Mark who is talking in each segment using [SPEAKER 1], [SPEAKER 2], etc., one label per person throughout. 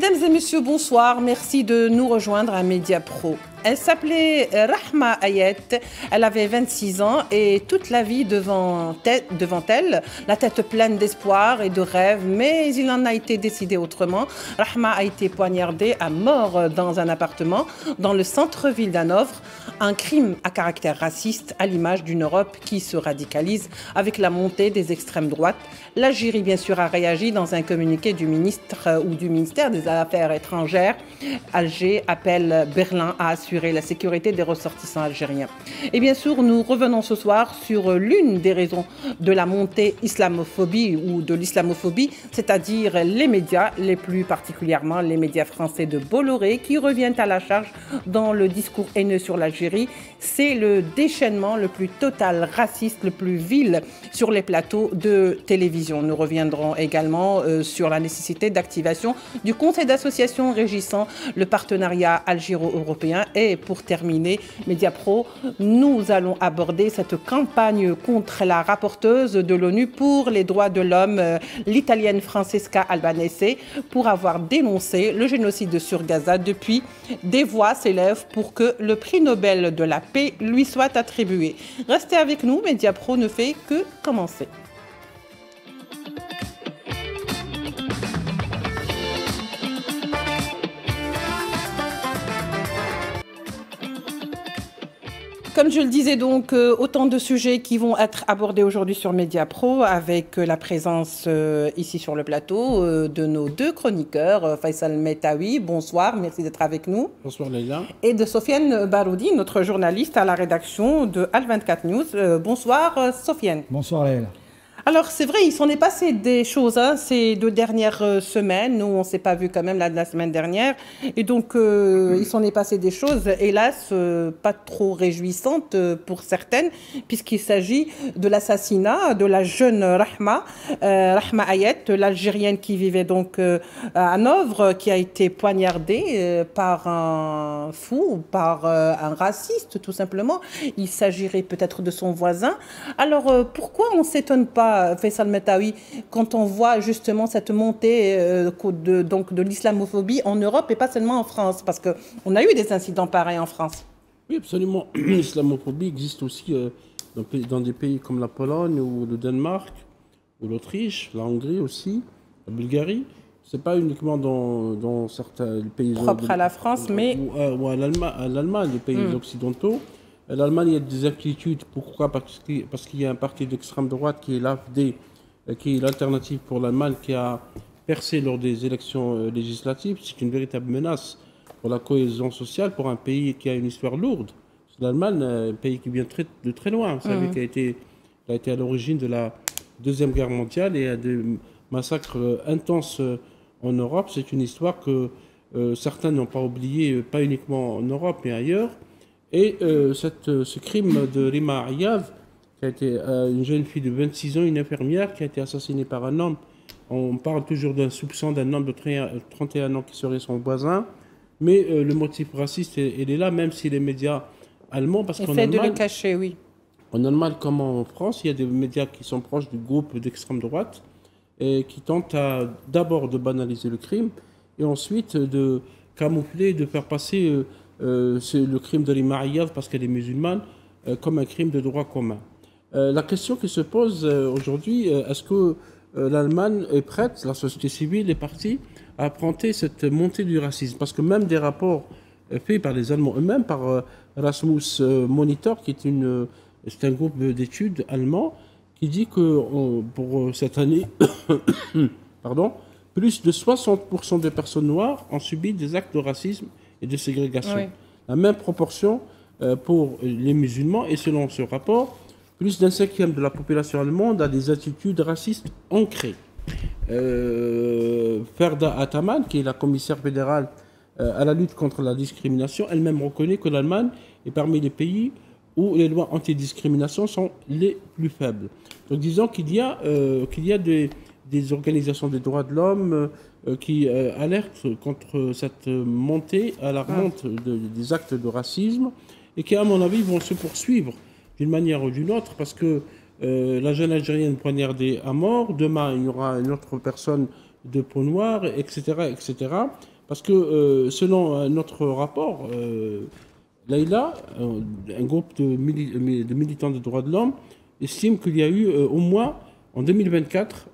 [SPEAKER 1] Mesdames et messieurs, bonsoir. Merci de nous rejoindre à Média Pro. Elle s'appelait Rahma Ayet, elle avait 26 ans et toute la vie devant elle, la tête pleine d'espoir et de rêves, mais il en a été décidé autrement. Rahma a été poignardée à mort dans un appartement dans le centre-ville d'Hanovre, un crime à caractère raciste à l'image d'une Europe qui se radicalise avec la montée des extrêmes droites. L'Algérie, bien sûr, a réagi dans un communiqué du ministre ou du ministère des Affaires étrangères. Alger appelle Berlin à assurer la sécurité des ressortissants algériens. Et bien sûr, nous revenons ce soir sur l'une des raisons de la montée islamophobie ou de l'islamophobie, c'est-à-dire les médias, les plus particulièrement les médias français de Bolloré, qui reviennent à la charge dans le discours haineux sur l'Algérie. C'est le déchaînement le plus total, raciste, le plus vil sur les plateaux de télévision. Nous reviendrons également sur la nécessité d'activation du Conseil d'association régissant le partenariat algéro-européen. Et pour terminer, Média Pro, nous allons aborder cette campagne contre la rapporteuse de l'ONU pour les droits de l'homme, l'italienne Francesca Albanese, pour avoir dénoncé le génocide sur Gaza. Depuis, des voix s'élèvent pour que le prix Nobel de la paix lui soit attribué. Restez avec nous, Média Pro ne fait que commencer. Comme je le disais donc, autant de sujets qui vont être abordés aujourd'hui sur Média Pro avec la présence ici sur le plateau de nos deux chroniqueurs, Faisal Metaoui, bonsoir, merci d'être avec nous.
[SPEAKER 2] Bonsoir Leïla.
[SPEAKER 1] Et de Sofiane Baroudi, notre journaliste à la rédaction de Al24 News. Bonsoir Sofiane.
[SPEAKER 3] Bonsoir Leïla.
[SPEAKER 1] Alors c'est vrai, il s'en est passé des choses ces 2 dernières semaines. Nous, on ne s'est pas vu quand même la semaine dernière. Et donc, il s'en est passé des choses, hélas, pas trop réjouissantes pour certaines, puisqu'il s'agit de l'assassinat de la jeune Rahma Ayet, l'Algérienne qui vivait donc à Hanovre, qui a été poignardée par un fou, par un raciste, tout simplement. Il s'agirait peut-être de son voisin. Alors, pourquoi on ne s'étonne pas, Faisal Metaoui, quand on voit justement cette montée de l'islamophobie en Europe et pas seulement en France, parce qu'on a eu des incidents pareils en France.
[SPEAKER 2] Oui, absolument. L'islamophobie existe aussi dans des pays comme la Pologne ou le Danemark, ou l'Autriche, la Hongrie aussi, la Bulgarie. Ce n'est pas uniquement dans certains pays
[SPEAKER 1] propres à la France, mais
[SPEAKER 2] ou à l'Allemagne, les pays occidentaux. L'Allemagne, il y a des inquiétudes. Pourquoi? Parce qu'il y a un parti d'extrême droite qui est l'AfD, qui est l'alternative pour l'Allemagne, qui a percé lors des élections législatives. C'est une véritable menace pour la cohésion sociale, pour un pays qui a une histoire lourde. L'Allemagne, un pays qui vient de très loin. Vous savez qu'il a été à l'origine de la Deuxième Guerre mondiale et à des massacres intenses en Europe. C'est une histoire que certains n'ont pas oubliée, pas uniquement en Europe, mais ailleurs. Et ce crime de Rima Ayav, qui a été une jeune fille de 26 ans, une infirmière, qui a été assassinée par un homme. On parle toujours d'un soupçon d'un homme de 31 ans qui serait son voisin. Mais le motif raciste, il est là, même si les médias allemands... parce qu'en
[SPEAKER 1] Allemagne, de le cacher, oui.
[SPEAKER 2] En Allemagne comme en France, il y a des médias qui sont proches du groupe d'extrême droite et qui tentent d'abord de banaliser le crime et ensuite de camoufler, de faire passer... c'est le crime de Rima Ayav parce qu'elle est musulmane, comme un crime de droit commun. La question qui se pose aujourd'hui, est-ce que l'Allemagne est prête, la société civile est partie, à affronter cette montée du racisme? Parce que même des rapports faits par les Allemands eux-mêmes, par Erasmus Monitor, qui est c'est un groupe d'études allemand, qui dit que pour cette année, pardon, plus de 60% des personnes noires ont subi des actes de racisme et de ségrégation. Oui. La même proportion pour les musulmans, et selon ce rapport, plus d'un cinquième de la population allemande a des attitudes racistes ancrées. Ferda Ataman, qui est la commissaire fédérale à la lutte contre la discrimination, elle-même reconnaît que l'Allemagne est parmi les pays où les lois anti-discrimination sont les plus faibles. Donc disons qu'il y a des organisations des droits de l'homme qui alertent contre cette montée alarmante des actes de racisme et qui, à mon avis, vont se poursuivre d'une manière ou d'une autre parce que la jeune Algérienne poignardée à mort, demain il y aura une autre personne de peau noire, etc., etc. Parce que selon notre rapport, Leïla, un groupe de militants de droits de l'homme, estime qu'il y a eu au moins en 2024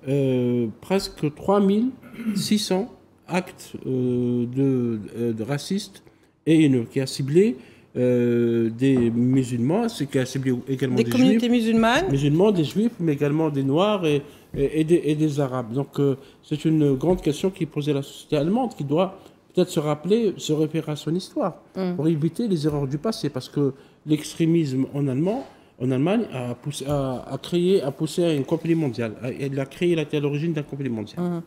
[SPEAKER 2] presque 3600 actes de racistes et haineux qui a ciblé des musulmans, ce qui a ciblé également des
[SPEAKER 1] communautés
[SPEAKER 2] musulmans, des juifs, mais également des noirs et des arabes. Donc c'est une grande question qui est posée à la société allemande, qui doit peut-être se rappeler, se référer à son histoire, pour éviter les erreurs du passé, parce que l'extrémisme en Allemagne a poussé à un conflit mondial. Elle a créé, elle a été à l'origine d'un conflit mondial.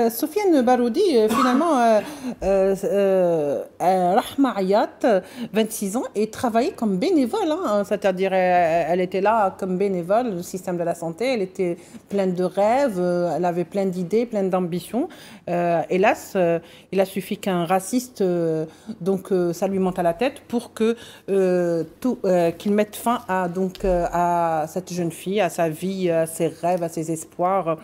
[SPEAKER 1] Sofiane Baroudi, finalement, Rahma Ayat, 26 ans, et travaillait comme bénévole. C'est-à-dire, elle était là comme bénévole du système de la santé. Elle était pleine de rêves, elle avait plein d'idées, plein d'ambitions. Hélas, il a suffi qu'un raciste, ça lui monte à la tête pour qu'il mette fin à cette jeune fille, à sa vie, à ses rêves, à ses espoirs.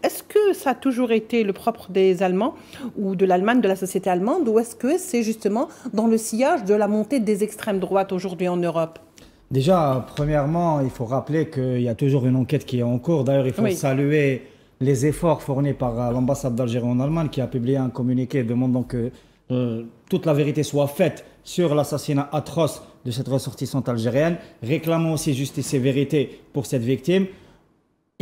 [SPEAKER 1] Est-ce que ça a toujours été le propre des Allemands ou de l'Allemagne, de la société allemande, ou est-ce que c'est justement dans le sillage de la montée des extrêmes droites aujourd'hui en Europe?
[SPEAKER 3] Déjà, premièrement, il faut rappeler qu'il y a toujours une enquête qui est en cours. D'ailleurs, il faut saluer les efforts fournis par l'ambassade d'Algérie en Allemagne qui a publié un communiqué demandant que toute la vérité soit faite sur l'assassinat atroce de cette ressortissante algérienne, réclamant aussi justice et vérité pour cette victime.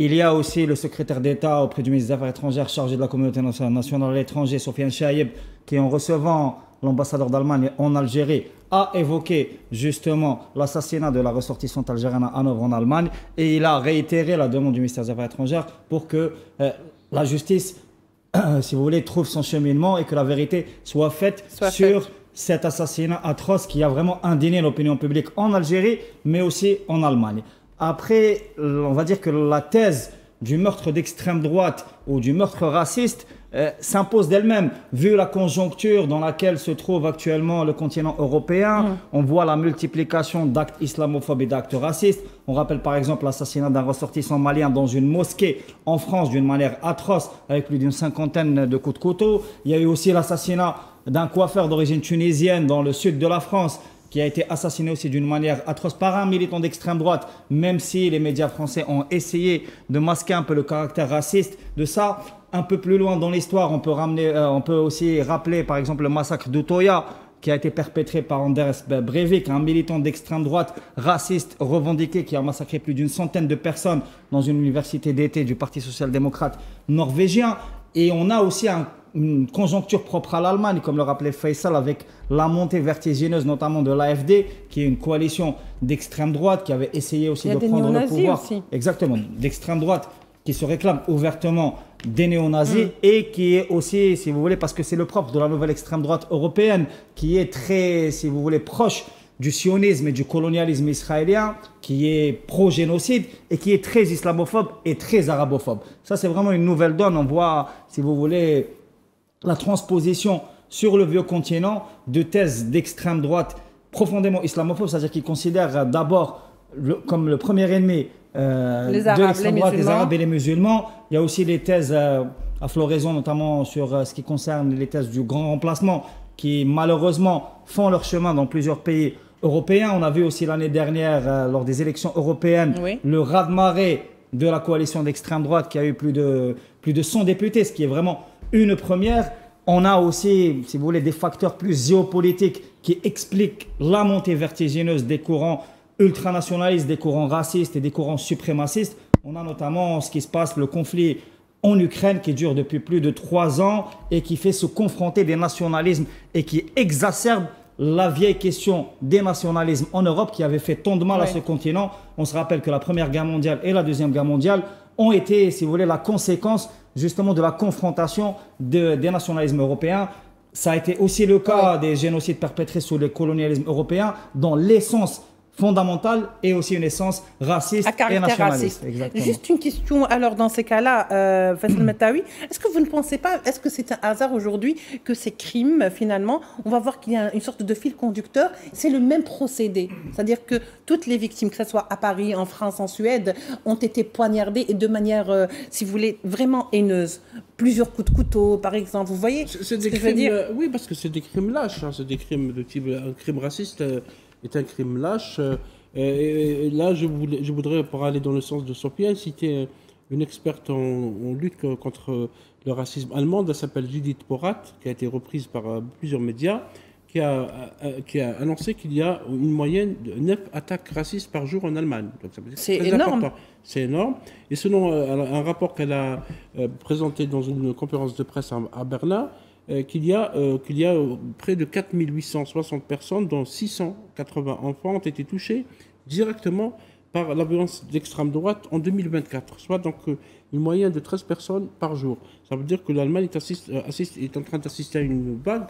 [SPEAKER 3] Il y a aussi le secrétaire d'État auprès du ministre des Affaires étrangères chargé de la communauté nationale à l'étranger, Sofiane Chaïb, qui en recevant l'ambassadeur d'Allemagne en Algérie a évoqué justement l'assassinat de la ressortissante algérienne à Hanovre en Allemagne, et il a réitéré la demande du ministère des Affaires étrangères pour que la justice, si vous voulez, trouve son cheminement et que la vérité soit faite sur cet assassinat atroce qui a vraiment indigné l'opinion publique en Algérie, mais aussi en Allemagne. Après, on va dire que la thèse du meurtre d'extrême droite ou du meurtre raciste s'impose d'elle-même, vu la conjoncture dans laquelle se trouve actuellement le continent européen. On voit la multiplication d'actes islamophobes et d'actes racistes. On rappelle par exemple l'assassinat d'un ressortissant malien dans une mosquée en France d'une manière atroce, avec plus d'une cinquantaine de coups de couteau. Il y a eu aussi l'assassinat d'un coiffeur d'origine tunisienne dans le sud de la France, qui a été assassiné aussi d'une manière atroce par un militant d'extrême droite, même si les médias français ont essayé de masquer un peu le caractère raciste de ça. Un peu plus loin dans l'histoire, on peut aussi rappeler par exemple le massacre d'Utoya, qui a été perpétré par Anders Breivik, un militant d'extrême droite raciste revendiqué qui a massacré plus d'une centaine de personnes dans une université d'été du Parti social-démocrate norvégien. Et on a aussi une conjoncture propre à l'Allemagne, comme le rappelait Faisal, avec la montée vertigineuse notamment de l'AfD, qui est une coalition d'extrême droite qui avait essayé aussi de prendre le pouvoir. Aussi. Exactement, d'extrême droite qui se réclame ouvertement des néo-nazis et qui est aussi, si vous voulez, parce que c'est le propre de la nouvelle extrême droite européenne, qui est très, si vous voulez, proche du sionisme et du colonialisme israélien, qui est pro-génocide et qui est très islamophobe et très arabophobe. Ça, c'est vraiment une nouvelle donne. On voit, si vous voulez, la transposition sur le vieux continent de thèses d'extrême droite profondément islamophobes, c'est-à-dire qu'ils considèrent d'abord comme le premier ennemi de l'extrême droite les Arabes et les musulmans. Il y a aussi les thèses à floraison, notamment sur ce qui concerne les thèses du grand remplacement, qui malheureusement font leur chemin dans plusieurs pays européens. On a vu aussi l'année dernière, lors des élections européennes, le raz-de-marée de la coalition d'extrême droite qui a eu plus de 100 députés, ce qui est vraiment une première. On a aussi, si vous voulez, des facteurs plus géopolitiques qui expliquent la montée vertigineuse des courants ultranationalistes, des courants racistes et des courants suprémacistes. On a notamment ce qui se passe, le conflit en Ukraine qui dure depuis plus de 3 ans et qui fait se confronter des nationalismes et qui exacerbe la vieille question des nationalismes en Europe qui avait fait tant de mal à ce continent. On se rappelle que la Première Guerre mondiale et la Deuxième Guerre mondiale ont été, si vous voulez, la conséquence justement de la confrontation des nationalismes européens. Ça a été aussi le cas des génocides perpétrés sous le colonialisme européen, dont l'essence fondamentale et aussi une essence raciste et nationaliste.
[SPEAKER 1] Exactement. Juste une question, alors dans ces cas-là, Faisal Mataoui, est-ce que vous ne pensez pas, est-ce que c'est un hasard aujourd'hui que ces crimes, finalement, on va voir qu'il y a une sorte de fil conducteur, c'est le même procédé. C'est-à-dire que toutes les victimes, que ce soit à Paris, en France, en Suède, ont été poignardées et de manière, si vous voulez, vraiment haineuse. Plusieurs coups de couteau, par exemple, vous voyez
[SPEAKER 2] ce que je veux dire? Oui, parce que c'est des crimes lâches, hein, c'est des crimes de type, un crime raciste est un crime lâche. Et là, je voudrais, pour aller dans le sens de Sophia, citer une experte en lutte contre le racisme allemande. Elle s'appelle Judith Porat, qui a été reprise par plusieurs médias, qui a annoncé qu'il y a une moyenne de 9 attaques racistes par jour en Allemagne.
[SPEAKER 1] C'est énorme.
[SPEAKER 2] C'est énorme. Et selon un rapport qu'elle a présenté dans une conférence de presse à Berlin, qu'il y a près de 4860 personnes, dont 680 enfants, ont été touchés directement par la violence d'extrême droite en 2024, soit donc une moyenne de 13 personnes par jour. Ça veut dire que l'Allemagne est en train d'assister à une vague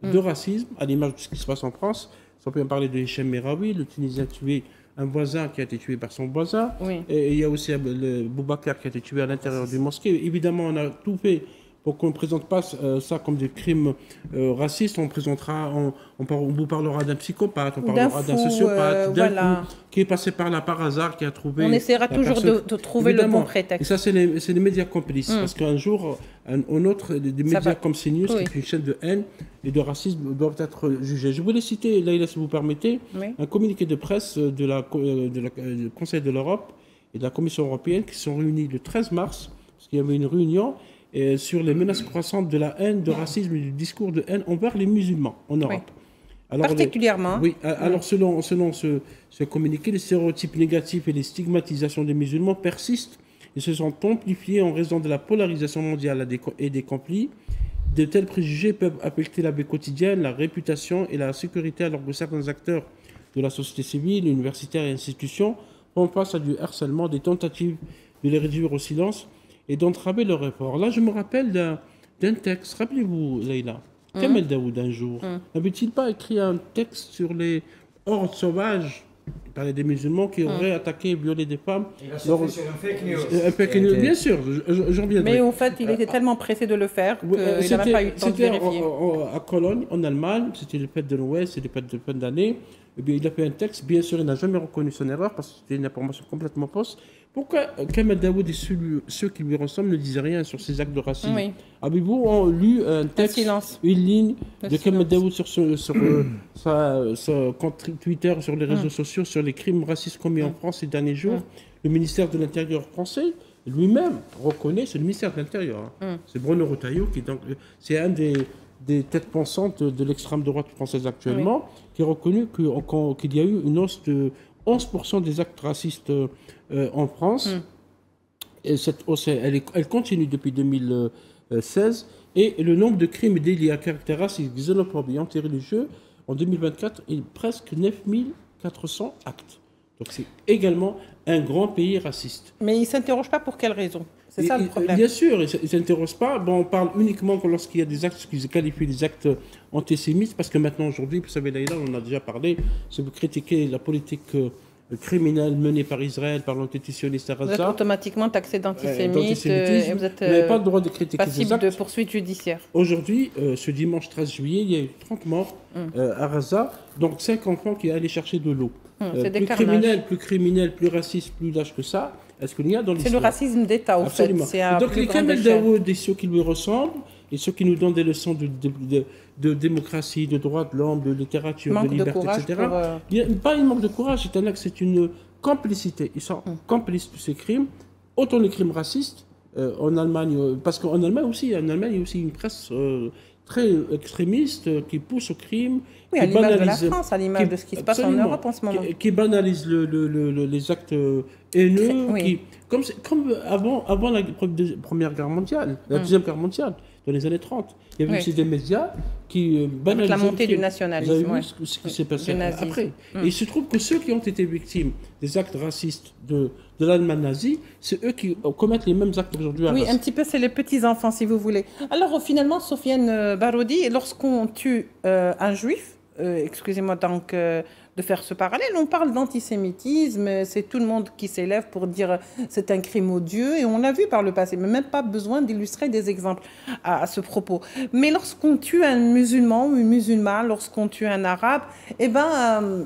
[SPEAKER 2] de racisme, à l'image de ce qui se passe en France. On peut parler de Hichem Meraoui, le Tunisien tué, un voisin qui a été tué par son voisin. Oui. Et il y a aussi le Boubacar qui a été tué à l'intérieur d'une mosquée. Évidemment, on a tout fait pour qu'on ne présente pas ça comme des crimes racistes. On vous parlera d'un psychopathe, on parlera d'un sociopathe, d'un coup qui est passé par là par hasard, qui a trouvé...
[SPEAKER 1] On essaiera toujours de trouver le bon prétexte.
[SPEAKER 2] Et ça, c'est les médias complices. Parce qu'un jour, un autre, des médias comme CNews, qui est une chaîne de haine et de racisme, doivent être jugés. Je voulais citer, Laïla, si vous permettez, un communiqué de presse du Conseil de l'Europe et de la Commission européenne qui sont réunis le 13 mars, parce qu'il y avait une réunion sur les menaces croissantes de la haine, de racisme et du discours de haine envers les musulmans en Europe.
[SPEAKER 1] Oui. Alors, particulièrement.
[SPEAKER 2] Alors selon ce communiqué, les stéréotypes négatifs et les stigmatisations des musulmans persistent et se sont amplifiés en raison de la polarisation mondiale et des conflits. De tels préjugés peuvent affecter la vie quotidienne, la réputation et la sécurité, alors que certains acteurs de la société civile, universitaires et institutions font face à du harcèlement, des tentatives de les réduire au silence et d'entraver leur effort. Là, je me rappelle d'un texte. Rappelez-vous, Leïla, Kamel Daoud, un jour, n'avait-il pas écrit un texte sur les hordes sauvages, il parlait des musulmans qui auraient attaqué et violé des femmes.
[SPEAKER 3] Il a sur un fake news.
[SPEAKER 2] Un fake news, bien sûr, j'en reviendrai.
[SPEAKER 1] Mais en fait, il était tellement pressé de le faire qu'il n'a même pas eu le temps de vérifier.
[SPEAKER 2] À Cologne, en Allemagne, c'était les fêtes de Noël, c'est les fêtes de fin d'année. Eh bien, il a fait un texte, bien sûr, il n'a jamais reconnu son erreur parce que c'était une information complètement fausse. Pourquoi Kamel Daoud et ceux qui lui ressemblent ne disaient rien sur ces actes de racisme? Avez-vous lu un texte, une ligne de Kamel Daoud sur son compte Twitter, sur les réseaux sociaux, sur les crimes racistes commis en France ces derniers jours? Le ministère de l'Intérieur français lui-même reconnaît, c'est le ministère de l'Intérieur, c'est Bruno Retailleau qui c'est un des têtes pensantes de l'extrême droite française actuellement, qui a reconnu qu'il y a eu une hausse de 11% des actes racistes en France. Et cette hausse, elle continue depuis 2016. Et le nombre de crimes et délits à caractère raciste, xénophobe et antireligieux en 2024 est presque 9400 actes. Donc c'est également un grand pays raciste.
[SPEAKER 1] Mais il ne s'interroge pas pour quelle raison? C'est ça le problème.
[SPEAKER 2] Bien sûr, il ne s'interroge pas. Bon, on parle uniquement lorsqu'il y a des actes qu'ils qualifient des actes antisémites, parce que maintenant, aujourd'hui, vous savez, Laïla, on en a déjà parlé, si vous critiquez la politique criminelle menée par Israël, par l'antisémitisme à Gaza,
[SPEAKER 1] vous êtes automatiquement taxé d'antisémite et vous êtes
[SPEAKER 2] pas le droit de critiquer
[SPEAKER 1] passible de poursuites judiciaires.
[SPEAKER 2] Aujourd'hui, ce dimanche 13 juillet, il y a eu 30 morts à Gaza, donc 5 enfants qui allaient chercher de l'eau. Plus criminel, plus raciste, plus lâche que ça. Est-ce qu'il y a dans l'histoire?
[SPEAKER 1] C'est le racisme d'État, au fait.
[SPEAKER 2] Donc les Kamel Daoud et ceux qui lui ressemblent, et ceux qui nous donnent des leçons de démocratie, de droits de l'homme, de littérature, de liberté, etc. Il n'y a pas un manque de courage, c'est une complicité. Ils sont complices de ces crimes. Autant les crimes racistes, en Allemagne, parce qu'en Allemagne aussi, il y a aussi une presse très extrémiste qui pousse au crime.
[SPEAKER 1] Oui, à l'image de la France, à l'image de ce qui se passe en Europe en ce moment.
[SPEAKER 2] Qui banalise les actes haineux, comme avant la Première Guerre mondiale, la Deuxième Guerre mondiale, dans les années 30. Il y avait aussi des médias qui banalisaient
[SPEAKER 1] la montée du nationalisme.
[SPEAKER 2] Vous avez vu ce qui s'est passé après. Et il se trouve que ceux qui ont été victimes des actes racistes de l'Allemagne nazie, c'est eux qui commettent les mêmes actes aujourd'hui.
[SPEAKER 1] Oui, un petit peu, c'est les petits-enfants, si vous voulez. Alors, finalement, Sofiane Barodi, lorsqu'on tue un juif, excusez-moi, donc, de faire ce parallèle. On parle d'antisémitisme, c'est tout le monde qui s'élève pour dire c'est un crime odieux, et on l'a vu par le passé, mais même pas besoin d'illustrer des exemples à ce propos. Mais lorsqu'on tue un musulman ou une musulmane, lorsqu'on tue un arabe, eh ben,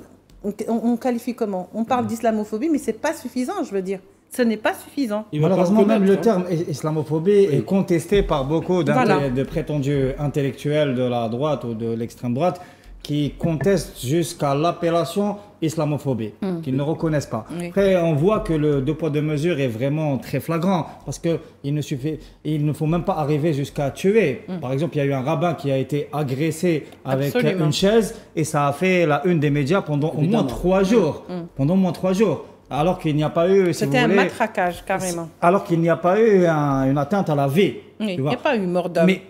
[SPEAKER 1] on qualifie comment? On parle d'islamophobie, mais c'est pas suffisant, je veux dire. Ce n'est pas suffisant.
[SPEAKER 3] Malheureusement, même le terme islamophobie est contesté par beaucoup de prétendus intellectuels de la droite ou de l'extrême droite qui contestent jusqu'à l'appellation islamophobie, qu'ils ne reconnaissent pas. Après, on voit que le deux poids deux mesures est vraiment très flagrant parce qu'il ne faut même pas arriver jusqu'à tuer. Par exemple, il y a eu un rabbin qui a été agressé avec une chaise et ça a fait la une des médias pendant au moins 3 jours. Pendant au moins 3 jours. Alors qu'il n'y a pas eu,
[SPEAKER 1] c'était un matraquage, carrément.
[SPEAKER 3] Alors qu'il n'y a pas eu une atteinte à la vie.
[SPEAKER 1] Oui, il n'y a pas eu mort d'homme.
[SPEAKER 3] Mais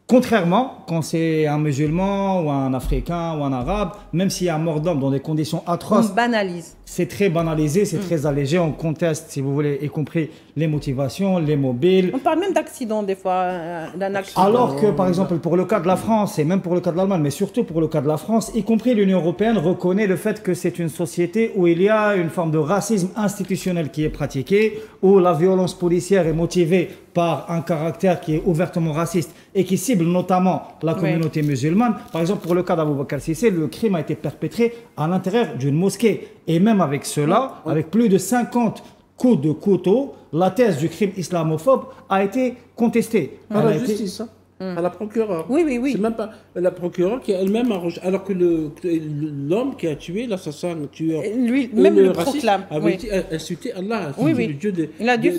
[SPEAKER 3] contrairement, quand c'est un musulman ou un africain ou un arabe, même s'il y a mort d'homme dans des conditions atroces,
[SPEAKER 1] on banalise.
[SPEAKER 3] C'est très banalisé, c'est très allégé, on conteste, si vous voulez, y compris les motivations, les mobiles.
[SPEAKER 1] On parle même d'accident des fois, d'un accident.
[SPEAKER 3] Alors que, par exemple, pour le cas de la France, et même pour le cas de l'Allemagne, mais surtout pour le cas de la France, y compris l'Union européenne reconnaît le fait que c'est une société où il y a une forme de racisme institutionnel qui est pratiquée, où la violence policière est motivée par un caractère qui est ouvertement raciste et qui cible notamment la communauté musulmane. Par exemple, pour le cas d'Abou Bakr Cissé, le crime a été perpétré à l'intérieur d'une mosquée. Et même avec cela, avec plus de 50 coups de couteau, la thèse du crime islamophobe a été contestée.
[SPEAKER 2] Par la justice, à la procureure.
[SPEAKER 1] Oui.
[SPEAKER 2] C'est même pas la procureure qui elle-même a rejeté. Alors que l'homme qui a tué, l'assassin, le tueur,
[SPEAKER 1] lui même le proclame.
[SPEAKER 2] Avait dit insulter Allah, le Dieu des.
[SPEAKER 1] Il a dû.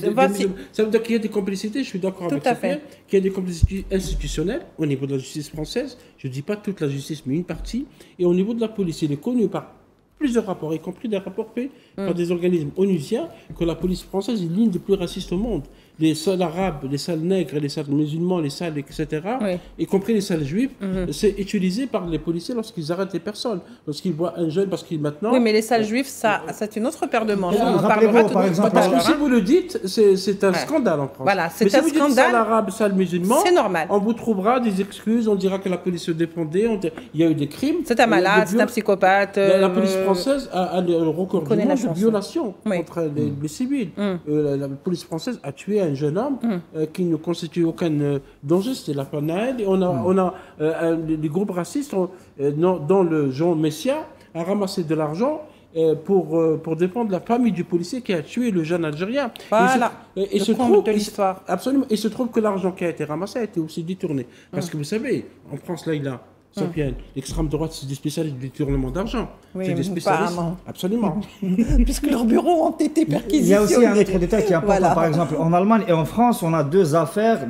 [SPEAKER 2] Ça veut dire qu'il y a des complicités. Je suis d'accord avec Sophia, qu'il y a des complicités institutionnelles au niveau de la justice française. Je ne dis pas toute la justice, mais une partie. Et au niveau de la police, il est connu par plusieurs rapports, y compris des rapports faits par des organismes onusiens, que la police française est l'une des plus racistes au monde. Les salles arabes, les salles nègres, les salles musulmans, les salles, etc., y compris les salles juives, c'est utilisé par les policiers lorsqu'ils arrêtent les personnes, lorsqu'ils voient un jeune, parce qu'il maintenant...
[SPEAKER 1] Oui, mais les salles juives, c'est une autre paire de manches.
[SPEAKER 3] On parlera
[SPEAKER 2] par exemple, parce que si vous le dites, c'est un scandale en France.
[SPEAKER 1] Voilà, c'est un scandale.
[SPEAKER 2] Mais si vous dites salle arabe, salle musulman,
[SPEAKER 1] c'est normal.
[SPEAKER 2] On vous trouvera des excuses, on dira que la police se défendait, il y a eu des crimes.
[SPEAKER 1] C'est un malade, c'est un psychopathe.
[SPEAKER 2] La police française a le record du monde de violation contre les civils. La police française a tué un jeune homme qui ne constitue aucun danger, c'était la Naël. Et on a les groupes racistes, dont le Jean Messia, a ramassé de l'argent pour défendre la famille du policier qui a tué le jeune Algérien.
[SPEAKER 1] Voilà,
[SPEAKER 2] et
[SPEAKER 1] le comble de l'histoire.
[SPEAKER 2] Absolument. Et il se trouve que l'argent qui a été ramassé a été aussi détourné. Parce que vous savez, en France, là, il a... L'extrême droite, c'est des spécialistes du détournement d'argent.
[SPEAKER 1] Oui,
[SPEAKER 2] c'est des spécialistes.
[SPEAKER 1] Absolument. Puisque leurs bureaux ont été perquisitionnés.
[SPEAKER 3] Il y a aussi un autre détail qui est important. Par exemple, en Allemagne et en France, on a 2 affaires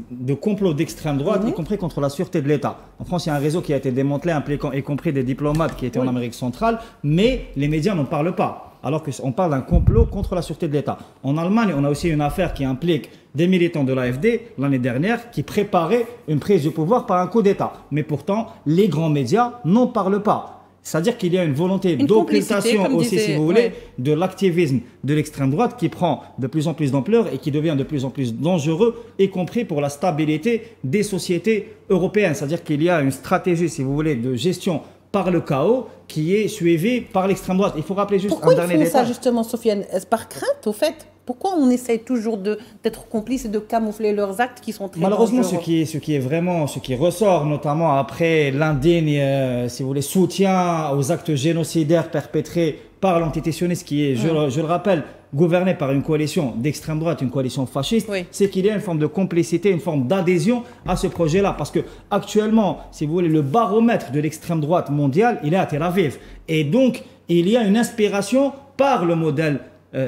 [SPEAKER 3] de complot d'extrême droite, y compris contre la sûreté de l'État. En France, il y a un réseau qui a été démantelé, impliquant y compris des diplomates qui étaient en Amérique centrale, mais les médias n'en parlent pas. Alors qu'on parle d'un complot contre la sûreté de l'État. En Allemagne, on a aussi une affaire qui implique des militants de l'AfD l'année dernière qui préparaient une prise de pouvoir par un coup d'État. Mais pourtant, les grands médias n'en parlent pas. C'est-à-dire qu'il y a une volonté d'occultation aussi, si vous voulez, de l'activisme de l'extrême droite qui prend de plus en plus d'ampleur et qui devient de plus en plus dangereux, y compris pour la stabilité des sociétés européennes. C'est-à-dire qu'il y a une stratégie, si vous voulez, de gestion par le chaos qui est suivi par l'extrême droite. Il faut rappeler juste un dernier détail.
[SPEAKER 1] Pourquoi ils font ça justement, Sofiane? Est-ce par crainte, au fait? Pourquoi on essaye toujours d'être complice et de camoufler leurs actes qui sont très
[SPEAKER 3] malheureusement,
[SPEAKER 1] dangereux?
[SPEAKER 3] ce qui ressort, notamment après l'indigne, si vous voulez, soutien aux actes génocidaires perpétrés par l'antitétionnisme qui est, je le rappelle, gouverné par une coalition d'extrême droite, une coalition fasciste, c'est qu'il y a une forme de complicité, une forme d'adhésion à ce projet-là. Parce que actuellement, si vous voulez, le baromètre de l'extrême droite mondiale, il est à Tel Aviv. Et donc, il y a une inspiration par le modèle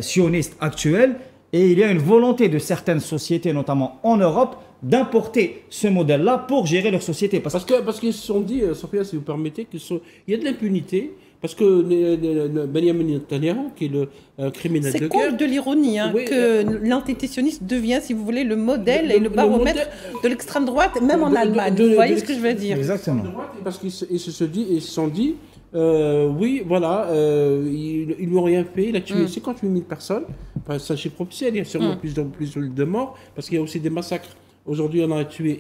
[SPEAKER 3] sioniste actuel, et il y a une volonté de certaines sociétés, notamment en Europe, d'importer ce modèle-là pour gérer leur société.
[SPEAKER 2] Parce qu'ils se sont dit, Sophia, si vous permettez, qu'il y a de l'impunité, parce que Benjamin Netanyahu, qui est le criminel de guerre...
[SPEAKER 1] C'est comble de l'ironie que l'antitétionniste devient, si vous voulez, le modèle et le baromètre de l'extrême droite, même en Allemagne. Vous voyez ce que je veux dire?
[SPEAKER 3] Exactement.
[SPEAKER 2] Parce qu'ils se sont dit... oui, voilà, ils lui ont rien fait, il a tué 58 000 personnes, enfin, c'est un chiffre officiel, il y a sûrement plus de morts, parce qu'il y a aussi des massacres Aujourd'hui,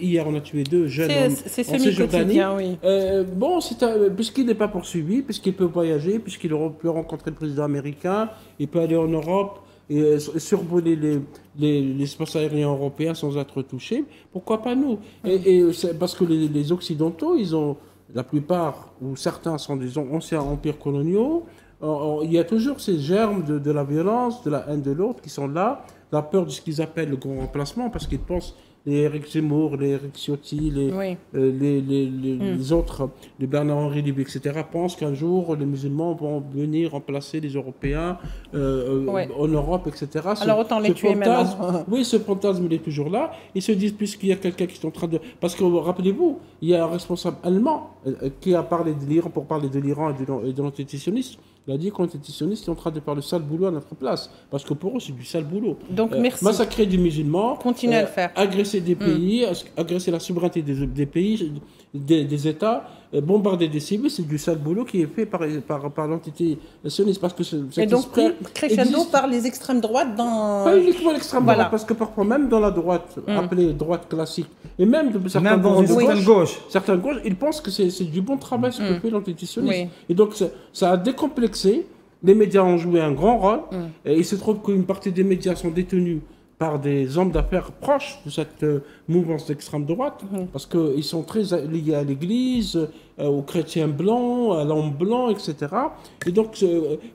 [SPEAKER 2] hier, on a tué 2 jeunes
[SPEAKER 1] C'est
[SPEAKER 2] en Cisjordanie.
[SPEAKER 1] oui.
[SPEAKER 2] Bon, puisqu'il n'est pas poursuivi, puisqu'il peut voyager, puisqu'il peut rencontrer le président américain, il peut aller en Europe et survoler l'espace aérien européen sans être touché, pourquoi pas nous? Parce que les Occidentaux, ils ont, la plupart, ou certains sont des anciens empires coloniaux, il y a toujours ces germes de la violence, de la haine de l'autre qui sont là, la peur de ce qu'ils appellent le grand remplacement, parce qu'ils pensent, les Éric Zemmour, les Éric Ciotti, les autres, les Bernard-Henri Lévy, etc., pensent qu'un jour, les musulmans vont venir remplacer les Européens en Europe, etc.
[SPEAKER 1] Alors autant les tuer maintenant.
[SPEAKER 2] Oui, ce fantasme, il est toujours là. Ils se disent, puisqu'il y a quelqu'un qui est en train de... Parce que, rappelez-vous, il y a un responsable allemand qui a parlé de l'Iran, pour parler de l'Iran et de l'antisémitisme. Il a dit que l'antisémitisme est en train de faire le sale boulot à notre place. Parce que pour eux, c'est du sale boulot.
[SPEAKER 1] Donc, merci.
[SPEAKER 2] Massacrer des musulmans.
[SPEAKER 1] Continuez à le faire.
[SPEAKER 2] Agresser des pays, agresser la souveraineté des pays, des États, bombarder des cibles, c'est du sale boulot qui est fait par l'entité sioniste. Parce que
[SPEAKER 1] et donc, crescendo par les extrêmes droites dans...
[SPEAKER 2] Pas uniquement l'extrême droite, parce que parfois même dans la droite, appelée droite classique, et même de certains
[SPEAKER 3] gauche,
[SPEAKER 2] certaines gauches, ils pensent que c'est du bon travail ce que fait l'entité sioniste. Et donc, ça a décomplexé. Les médias ont joué un grand rôle. Et il se trouve qu'une partie des médias sont détenus par des hommes d'affaires proches de cette mouvance d'extrême droite, parce qu'ils sont très liés à l'Église, aux chrétiens blancs, à l'homme blanc, etc. Et donc,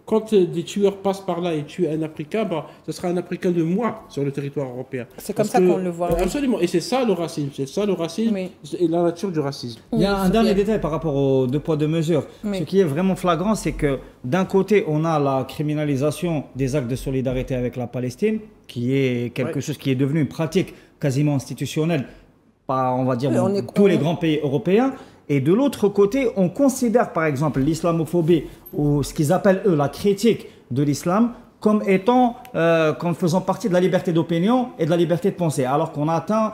[SPEAKER 2] quand des tueurs passent par là et tuent un Africain, ce sera un Africain de moins sur le territoire européen.
[SPEAKER 1] C'est comme ça qu'on le voit.
[SPEAKER 2] Absolument. Et c'est ça le racisme. C'est ça le racisme et la nature du racisme.
[SPEAKER 3] Il y a un dernier détail par rapport aux 2 poids 2 mesures. Ce qui est vraiment flagrant, c'est que d'un côté, on a la criminalisation des actes de solidarité avec la Palestine, qui est quelque chose qui est devenu une pratique quasiment institutionnelle par, on va dire, tous les grands pays européens. Et de l'autre côté, on considère par exemple l'islamophobie ou ce qu'ils appellent eux la critique de l'islam comme étant, comme faisant partie de la liberté d'opinion et de la liberté de penser, alors qu'on atteint,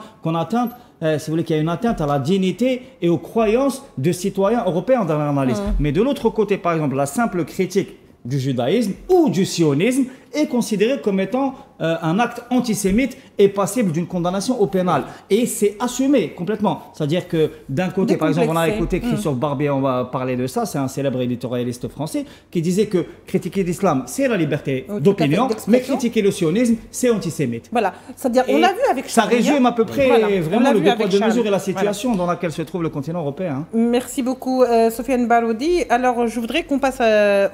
[SPEAKER 3] si vous voulez, qu'il y a une atteinte à la dignité et aux croyances de citoyens européens dans l'analyse. Mais de l'autre côté, par exemple, la simple critique du judaïsme ou du sionisme est considéré comme étant un acte antisémite et passible d'une condamnation au pénal. Et c'est assumé complètement. C'est-à-dire que d'un côté, par exemple, on a écouté Christophe Barbier, on va parler de ça, c'est un célèbre éditorialiste français, qui disait que critiquer l'islam, c'est la liberté d'opinion, mais critiquer le sionisme, c'est antisémite.
[SPEAKER 1] Voilà. C'est-à-dire, on l'a vu avec
[SPEAKER 3] ça résume à peu près vraiment le 2 poids 2 mesures et la situation dans laquelle se trouve le continent européen.
[SPEAKER 1] Merci beaucoup, Sofiane Baroudi. Alors, je voudrais qu'on passe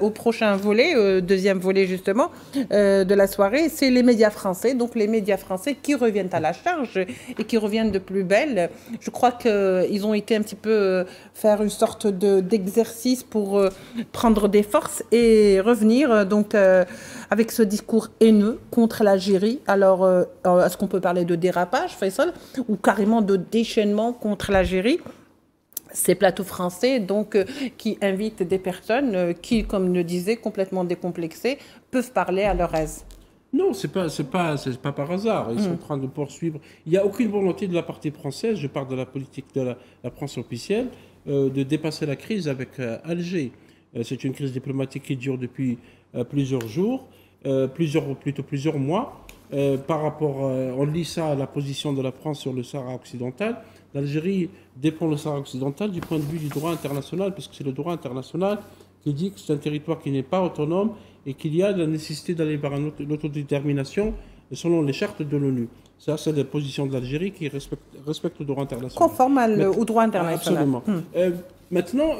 [SPEAKER 1] au prochain volet, deuxième volet justement, de la soirée, c'est les médias français. Donc les médias français qui reviennent à la charge et qui reviennent de plus belle. Je crois qu'ils ont été un petit peu faire une sorte d'exercice pour prendre des forces et revenir donc avec ce discours haineux contre l'Algérie. Alors, est-ce qu'on peut parler de dérapage, Faisal, ou carrément de déchaînement contre l'Algérie? Ces plateaux français, donc, qui invitent des personnes qui, comme le disait, complètement décomplexées, peuvent parler à leur aise.
[SPEAKER 2] Non, c'est pas par hasard. Ils sont en train de poursuivre. Il n'y a aucune volonté de la partie française, je parle de la politique de la France officielle, de dépasser la crise avec Alger. C'est une crise diplomatique qui dure depuis plusieurs jours, plutôt plusieurs mois. Par rapport, on lit ça à la position de la France sur le Sahara occidental. L'Algérie dépend le Sahara occidental du point de vue du droit international, parce que c'est le droit international qui dit que c'est un territoire qui n'est pas autonome et qu'il y a la nécessité d'aller vers une autodétermination selon les chartes de l'ONU. Ça, c'est la position de l'Algérie qui respecte le droit international.
[SPEAKER 1] Conforme au droit international.
[SPEAKER 2] Absolument. Maintenant,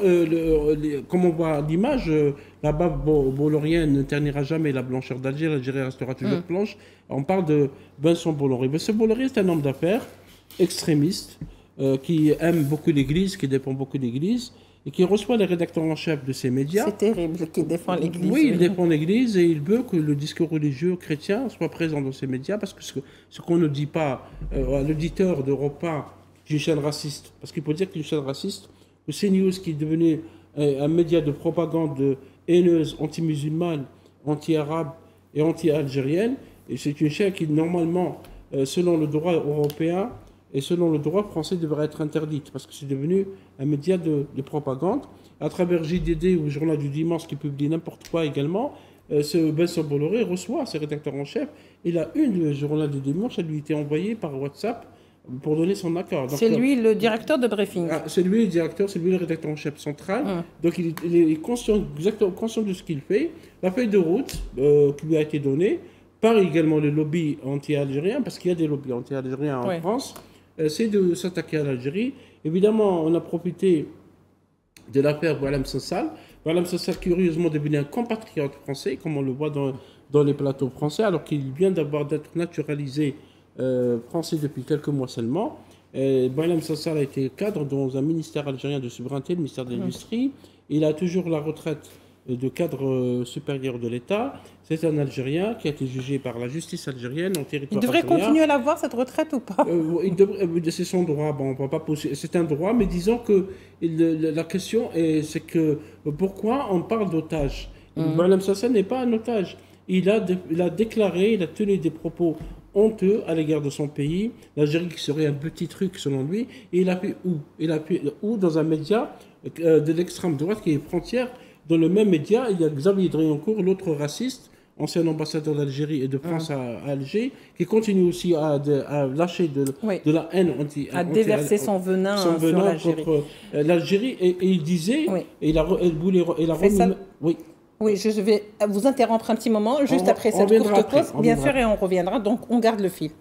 [SPEAKER 2] comme on voit l'image, la bave bollorienne ne ternira jamais la blancheur d'Alger, l'Algérie restera toujours blanche. On parle de Vincent Bolloré. Vincent Bolloré, c'est un homme d'affaires extrémiste qui aime beaucoup l'Église, qui défend beaucoup l'Église et qui reçoit les rédacteurs en chef de ces médias.
[SPEAKER 1] C'est terrible qu'il défend l'Église.
[SPEAKER 2] Oui, il défend l'Église et il veut que le discours religieux chrétien soit présent dans ces médias, parce que ce qu'on ne dit pas à l'auditeur d'Europe 1, c'est une chaîne raciste. Parce qu'il faut dire qu'il y a une chaîne raciste. Le CNews qui est devenu un média de propagande haineuse, anti-musulmane, anti-arabe et anti-algérienne. Et c'est une chaîne qui, normalement, selon le droit européen et selon le droit français, devrait être interdite, parce que c'est devenu un média de propagande. À travers JDD ou Journal du Dimanche, qui publie n'importe quoi également, ce Vincent Bolloré reçoit ses rédacteurs en chef. Il a une Journal du Dimanche, elle lui a été envoyée par WhatsApp pour donner son accord.
[SPEAKER 1] C'est lui le directeur de briefing.
[SPEAKER 2] C'est lui le directeur, c'est lui le rédacteur en chef central. Donc il est conscient, exactement conscient de ce qu'il fait. La feuille de route qui lui a été donnée par également le lobby anti-algérien, parce qu'il y a des lobbies anti-algériens en France, c'est de s'attaquer à l'Algérie. Évidemment, on a profité de l'affaire Boualem Sansal. Boualem Sansal, curieusement, est devenu un compatriote français, comme on le voit dans les plateaux français, alors qu'il vient d'être naturalisé français depuis quelques mois seulement. Boualem Sansal a été cadre dans un ministère algérien de souveraineté, le ministère de l'Industrie. Il a toujours la retraite de cadre supérieur de l'État. C'est un Algérien qui a été jugé par la justice algérienne en territoire
[SPEAKER 1] algérien. Il devrait continuer à l'avoir, cette retraite, ou pas?
[SPEAKER 2] C'est son droit. Bon, on va pas poser. C'est un droit, mais disons que la question c'est que pourquoi on parle d'otage? Boualem Sansal n'est pas un otage. Il a déclaré, il a tenu des propos honteux à l'égard de son pays, l'Algérie qui serait un petit truc selon lui, et il a fait où? Il a fait où? Dans un média de l'extrême droite qui est frontière. Dans le même média, il y a Xavier Driancourt, l'autre raciste, ancien ambassadeur d'Algérie et de France à Alger, qui continue aussi à lâcher de la haine
[SPEAKER 1] à déverser son venin
[SPEAKER 2] contre l'Algérie. Et il disait, et il a remis...
[SPEAKER 1] Oui, je vais vous interrompre un petit moment, juste après cette courte pause, bien sûr, et on reviendra, donc on garde le fil.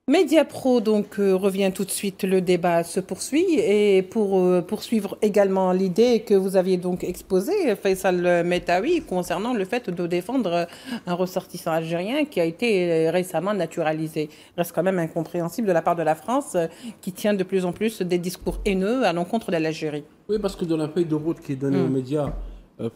[SPEAKER 1] Mediapro donc revient tout de suite, le débat se poursuit, et pour poursuivre également l'idée que vous aviez donc exposée, Faisal Metaoui, concernant le fait de défendre un ressortissant algérien qui a été récemment naturalisé. Reste quand même incompréhensible de la part de la France qui tient de plus en plus des discours haineux à l'encontre de l'Algérie.
[SPEAKER 2] Oui, parce que dans la feuille de route qui est donnée aux médias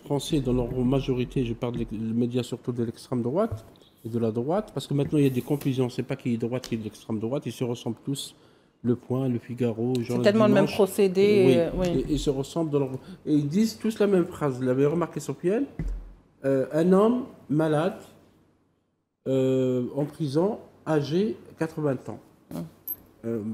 [SPEAKER 2] français, dans leur majorité, je parle des médias surtout de l'extrême droite, de la droite, parce que maintenant il y a des confusions, on ne sait pas qui est droite, qui est de l'extrême droite, ils se ressemblent tous, Le Point, Le Figaro,
[SPEAKER 1] c'est tellement le même procédé.
[SPEAKER 2] Ils se ressemblent et ils disent tous la même phrase. Vous l'avez remarqué, Sofiane, un homme malade en prison, âgé 80 ans.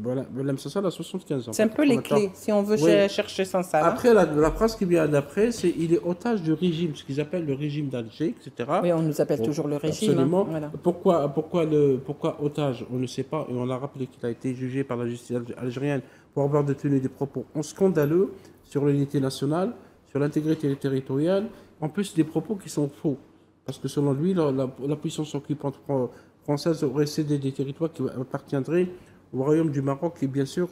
[SPEAKER 2] Voilà, Boualem Sansal a 75 ans.
[SPEAKER 1] C'est un peu les clés, si on veut chercher Sansal.
[SPEAKER 2] Après, la phrase qui vient d'après, c'est il est otage du régime, ce qu'ils appellent le régime d'Alger, etc.
[SPEAKER 1] Oui, on nous appelle toujours le régime.
[SPEAKER 2] Absolument. Voilà. Pourquoi otage, on ne sait pas, et on l'a rappelé qu'il a été jugé par la justice algérienne pour avoir tenu des propos scandaleux sur l'unité nationale, sur l'intégrité territoriale, en plus des propos qui sont faux. Parce que selon lui, la puissance occupante française aurait cédé des territoires qui appartiendraient au royaume du Maroc, qui est bien sûr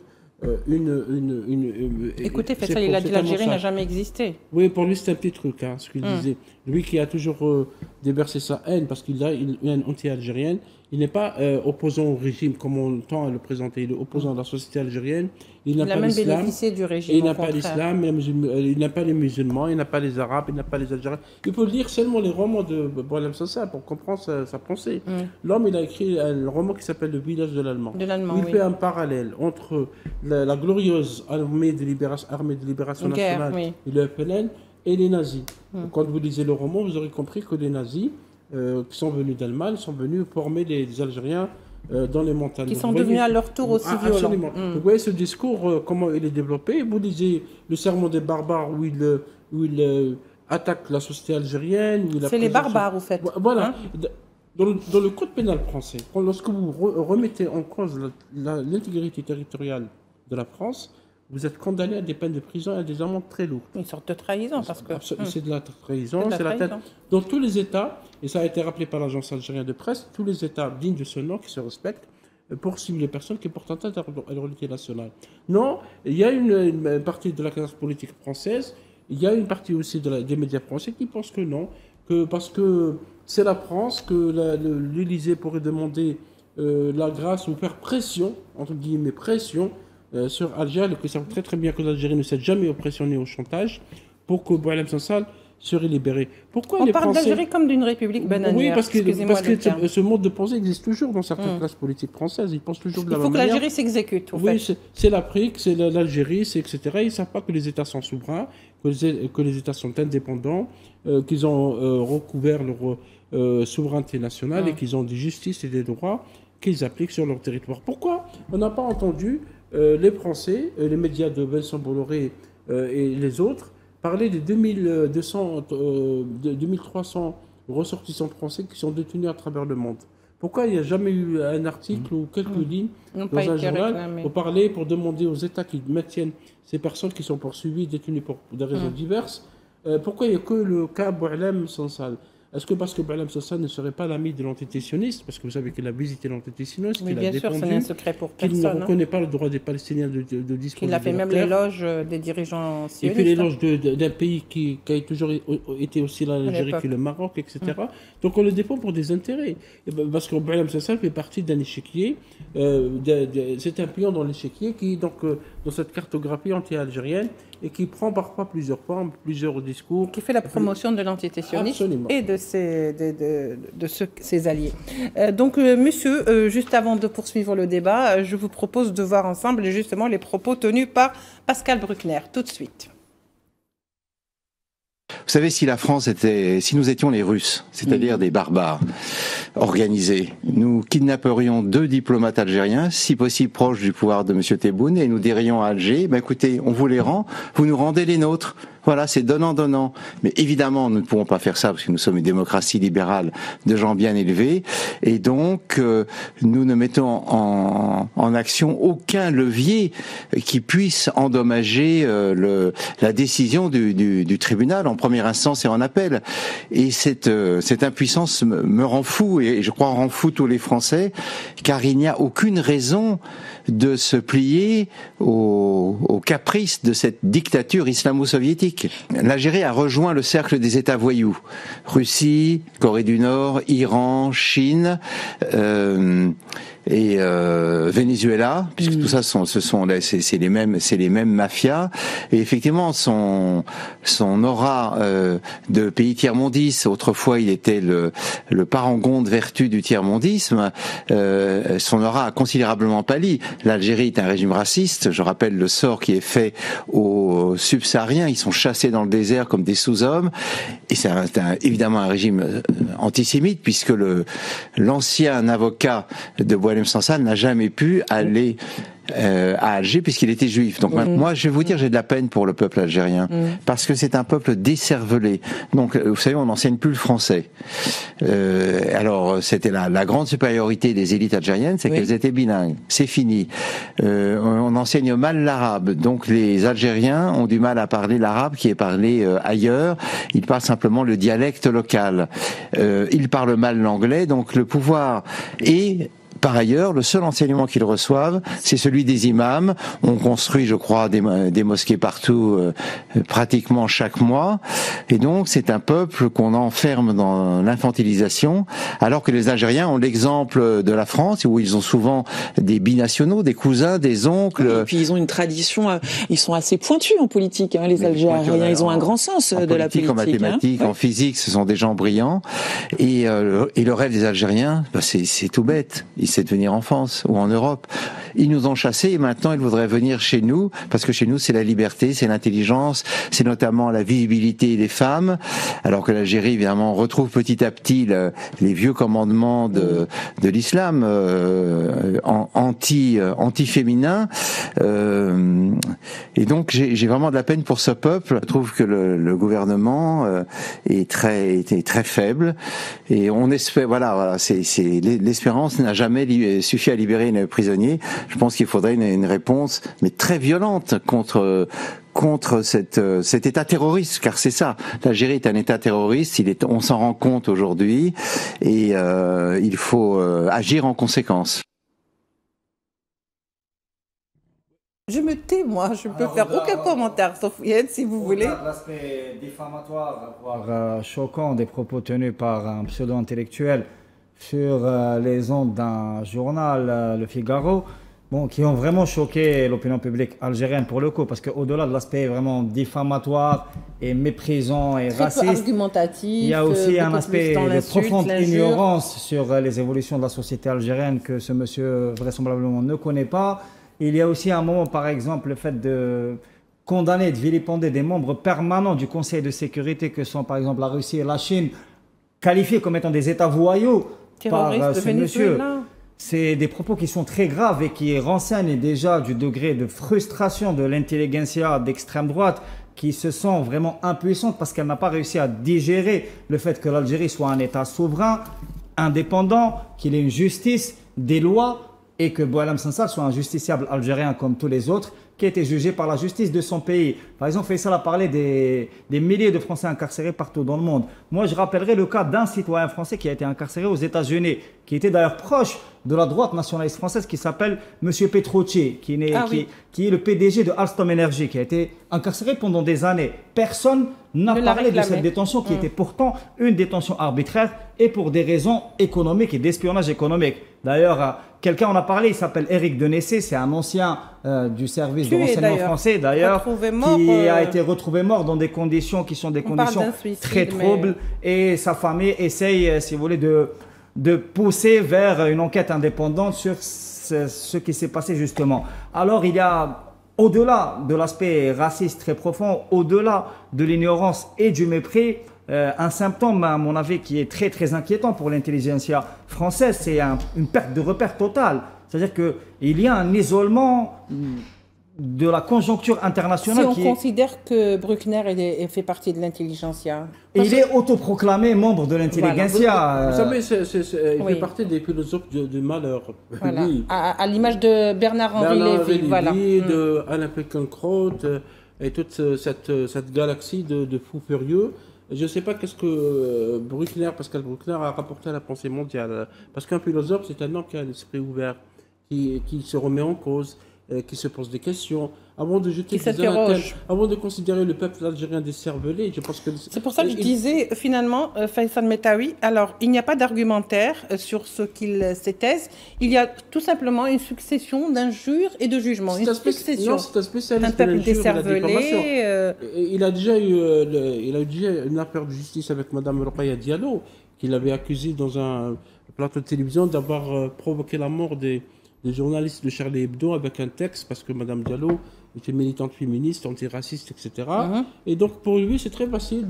[SPEAKER 1] Écoutez, Faisal, il a dit l'Algérie n'a jamais existé.
[SPEAKER 2] Oui, pour lui, c'est un petit truc, ce qu'il disait. Lui qui a toujours déversé sa haine, parce qu'il a une haine anti-algérienne, il n'est pas opposant au régime, comme on tend à le présenter. Il est opposant à la société algérienne. Il n'a pas l'islam.
[SPEAKER 1] Il a même bénéficié du régime.
[SPEAKER 2] Il n'a pas l'islam, il n'a pas les musulmans, il n'a pas les arabes, il n'a pas les algériens. Il faut lire seulement les romans de Boualem Sansal pour comprendre sa pensée. L'homme, il a écrit un roman qui s'appelle Le village de l'Allemand. Il fait un parallèle entre la glorieuse armée de libération nationale et le FLN et les nazis. Quand vous lisez le roman, vous aurez compris que les nazis qui sont venus d'Allemagne sont venus former des Algériens dans les montagnes.
[SPEAKER 1] Qui sont devenus à leur tour aussi violents.
[SPEAKER 2] Absolument. Vous voyez ce discours, comment il est développé. Vous lisez le sermon des barbares où il attaque la société algérienne.
[SPEAKER 1] C'est les barbares, vous faites.
[SPEAKER 2] Voilà. Dans le code pénal français, lorsque vous remettez en cause l'intégrité territoriale de la France, vous êtes condamné à des peines de prison et à des amendes très lourdes.
[SPEAKER 1] Une sorte de trahison, parce que...
[SPEAKER 2] C'est de la trahison. Dans tous les États, et ça a été rappelé par l'agence algérienne de presse, tous les États dignes de ce nom, qui se respectent, poursuivent les personnes qui portent atteinte à l'unité nationale. Non, il y a une partie de la classe politique française, il y a une partie aussi des médias français qui pensent que non, parce que c'est la France, que l'Élysée pourrait demander la grâce ou faire pression, entre guillemets pression, sur Alger, que savent très très bien que l'Algérie ne s'est jamais oppressionnée au chantage pour que Boualem Sansal serait libéré. Pourquoi
[SPEAKER 1] on parle d'Algérie comme d'une république bananière.
[SPEAKER 2] Oui, parce que ce mode de pensée existe toujours dans certaines classes politiques françaises. Ils pensent toujours de la même manière.
[SPEAKER 1] Il faut que l'Algérie s'exécute.
[SPEAKER 2] Oui, c'est l'Afrique, c'est l'Algérie, etc. Ils ne savent pas que les États sont souverains, que les États sont indépendants, qu'ils ont recouvert leur souveraineté nationale et qu'ils ont des justices et des droits qu'ils appliquent sur leur territoire. Pourquoi on n'a pas entendu les Français, les médias de Vincent Bolloré et les autres parlaient des 2300 ressortissants français qui sont détenus à travers le monde. Pourquoi il n'y a jamais eu un article ou quelques lignes dans un journal pour parler, pour demander aux États qui maintiennent ces personnes qui sont poursuivies, détenues pour des raisons diverses? Pourquoi il n'y a que le cas Boualem Sansal? Est-ce que parce que Boualem Sansal ne serait pas l'ami de l'entité sioniste, parce que vous savez qu'il a visité l'entité sioniste, qu'il a défendu, qu'il ne reconnaît pas le droit des Palestiniens de disposer
[SPEAKER 1] qu'il a fait même l'éloge des dirigeants sionistes.
[SPEAKER 2] Et puis l'éloge d'un pays qui a toujours été aussi l'Algérie, qui est le Maroc, etc. Donc on le défend pour des intérêts. Parce que Boualem Sansal fait partie d'un échiquier, c'est un pion dans l'échiquier qui, donc, dans cette cartographie anti-algérienne, et qui prend parfois plusieurs formes, plusieurs discours.
[SPEAKER 1] Qui fait la promotion de l'entité sioniste et de ses alliés. Donc, monsieur, juste avant de poursuivre le débat, je vous propose de voir ensemble justement les propos tenus par Pascal Bruckner, tout de suite.
[SPEAKER 4] Vous savez, si nous étions les Russes, c'est-à-dire des barbares organisés, nous kidnapperions 2 diplomates algériens, si possible proches du pouvoir de M. Tebboune, et nous dirions à Alger, écoutez, on vous les rend, vous nous rendez les nôtres. Voilà, c'est donnant-donnant. Mais évidemment, nous ne pouvons pas faire ça parce que nous sommes une démocratie libérale de gens bien élevés. Et donc, nous ne mettons en action aucun levier qui puisse endommager la décision du tribunal en première instance et en appel. Et cette impuissance me rend fou, et je crois rend fou tous les Français, car il n'y a aucune raison de se plier aux caprices de cette dictature islamo-soviétique. L'Algérie a rejoint le cercle des États voyous. Russie, Corée du Nord, Iran, Chine, et Venezuela, puisque tout ça c'est les mêmes mafias. Et effectivement, son aura de pays tiers-mondiste, autrefois il était le parangon de vertu du tiers-mondisme, son aura a considérablement pâli. L'Algérie est un régime raciste. Je rappelle le sort qui est fait aux subsahariens. Ils sont chassés dans le désert comme des sous-hommes. Et c'est évidemment un régime antisémite, puisque l'ancien avocat de Boualem Sansal n'a jamais pu aller à Alger puisqu'il était juif. Donc moi, je vais vous dire, j'ai de la peine pour le peuple algérien parce que c'est un peuple décervelé. Donc, vous savez, on n'enseigne plus le français. Alors, c'était la grande supériorité des élites algériennes, c'est qu'elles étaient bilingues. C'est fini. On enseigne mal l'arabe. Donc, les Algériens ont du mal à parler l'arabe qui est parlé ailleurs. Ils parlent simplement le dialecte local. Ils parlent mal l'anglais. Donc, le pouvoir est... Par ailleurs, le seul enseignement qu'ils reçoivent, c'est celui des imams. On construit, je crois, des mosquées partout, pratiquement chaque mois. Et donc, c'est un peuple qu'on enferme dans l'infantilisation, alors que les Algériens ont l'exemple de la France, où ils ont souvent des binationaux, des cousins, des oncles.
[SPEAKER 5] Et puis, ils ont une tradition, ils sont assez pointus en politique, les Algériens. Ils ont un grand sens de la politique.
[SPEAKER 4] En mathématiques, en physique, ce sont des gens brillants. Et le rêve des Algériens, c'est tout bête. C'est de venir en France ou en Europe. Ils nous ont chassés et maintenant ils voudraient venir chez nous parce que chez nous c'est la liberté, c'est l'intelligence, c'est notamment la visibilité des femmes, alors que l'Algérie évidemment retrouve petit à petit les vieux commandements de l'islam anti-féminin. Et donc j'ai vraiment de la peine pour ce peuple. Je trouve que le gouvernement était très faible et on espère, voilà, c'est l'espérance n'a jamais suffi à libérer les prisonniers. Je pense qu'il faudrait une réponse, mais très violente contre cet État terroriste, car c'est ça. L'Algérie est un État terroriste. On s'en rend compte aujourd'hui, et il faut agir en conséquence.
[SPEAKER 1] Je me tais, moi. Je ne peux faire aucun commentaire, Sofiane, si vous voulez.
[SPEAKER 3] L'aspect diffamatoire, voire choquant des propos tenus par un pseudo-intellectuel sur les ondes d'un journal, Le Figaro, qui ont vraiment choqué l'opinion publique algérienne pour le coup, parce qu'au-delà de l'aspect vraiment diffamatoire et méprisant et raciste,
[SPEAKER 1] argumentatif,
[SPEAKER 3] il y a aussi un aspect de profonde ignorance sur les évolutions de la société algérienne que ce monsieur vraisemblablement ne connaît pas. Il y a aussi un moment, par exemple, le fait de condamner, de vilipender des membres permanents du Conseil de sécurité que sont par exemple la Russie et la Chine, qualifiés comme étant des États voyous par ce monsieur. c'est des propos qui sont très graves et qui renseignent déjà du degré de frustration de l'intelligentsia d'extrême droite qui se sent vraiment impuissante parce qu'elle n'a pas réussi à digérer le fait que l'Algérie soit un État souverain, indépendant, qu'il ait une justice, des lois et que Boualem Sansal soit un justiciable algérien comme tous les autres qui a été jugé par la justice de son pays. Par exemple, Faisal a parlé des milliers de Français incarcérés partout dans le monde. Moi, je rappellerai le cas d'un citoyen français qui a été incarcéré aux États-Unis, qui était d'ailleurs proche de la droite nationaliste française, qui s'appelle M. Petrucci, qui est le PDG de Alstom Energy, qui a été incarcéré pendant des années. Personne n'a parlé de cette détention qui était pourtant une détention arbitraire et pour des raisons économiques et d'espionnage économique. D'ailleurs, quelqu'un en a parlé, il s'appelle Éric Denessé, c'est un ancien du service de renseignement français d'ailleurs, qui a été retrouvé mort dans des conditions qui sont des conditions très troubles et sa famille essaye, si vous voulez, de pousser vers une enquête indépendante sur ce qui s'est passé justement. Alors il y a, au-delà de l'aspect raciste très profond, au-delà de l'ignorance et du mépris, un symptôme, à mon avis, qui est très très inquiétant pour l'intelligentsia française, c'est une perte de repère totale. C'est-à-dire qu'il y a un isolement de la conjoncture internationale.
[SPEAKER 1] Si on considère que Bruckner fait partie de l'intelligentsia.
[SPEAKER 3] Il est autoproclamé membre de l'intelligentsia.
[SPEAKER 2] Vous savez, il fait partie des philosophes de malheur.
[SPEAKER 1] Voilà. À l'image de Bernard-Henri Lévy. Voilà.
[SPEAKER 2] De Alain Finkielkraut et toute cette galaxie de fous furieux. Je ne sais pas qu'est-ce que Pascal Bruckner a rapporté à la pensée mondiale. Parce qu'un philosophe, c'est un homme qui a un esprit ouvert, qui se remet en cause, qui se pose des questions. Avant de jeter des anathèmes, avant de considérer le peuple algérien décervelé, je pense que...
[SPEAKER 1] C'est pour ça que je disais, finalement, Faisal Metaoui, alors, il n'y a pas d'argumentaire sur ce qu'il s'étaise. Il y a tout simplement une succession d'injures et de jugements. Une succession.
[SPEAKER 2] Non, c'est un spécialiste
[SPEAKER 1] de l'injure
[SPEAKER 2] décervelé. Il a déjà eu une affaire de justice avec Mme Rokhaya Diallo, qu'il avait accusé dans un plateau de télévision d'avoir provoqué la mort des journalistes de Charlie Hebdo avec un texte, parce que Mme Diallo était militante féministe, antiraciste, etc. Et donc, pour lui, c'est très facile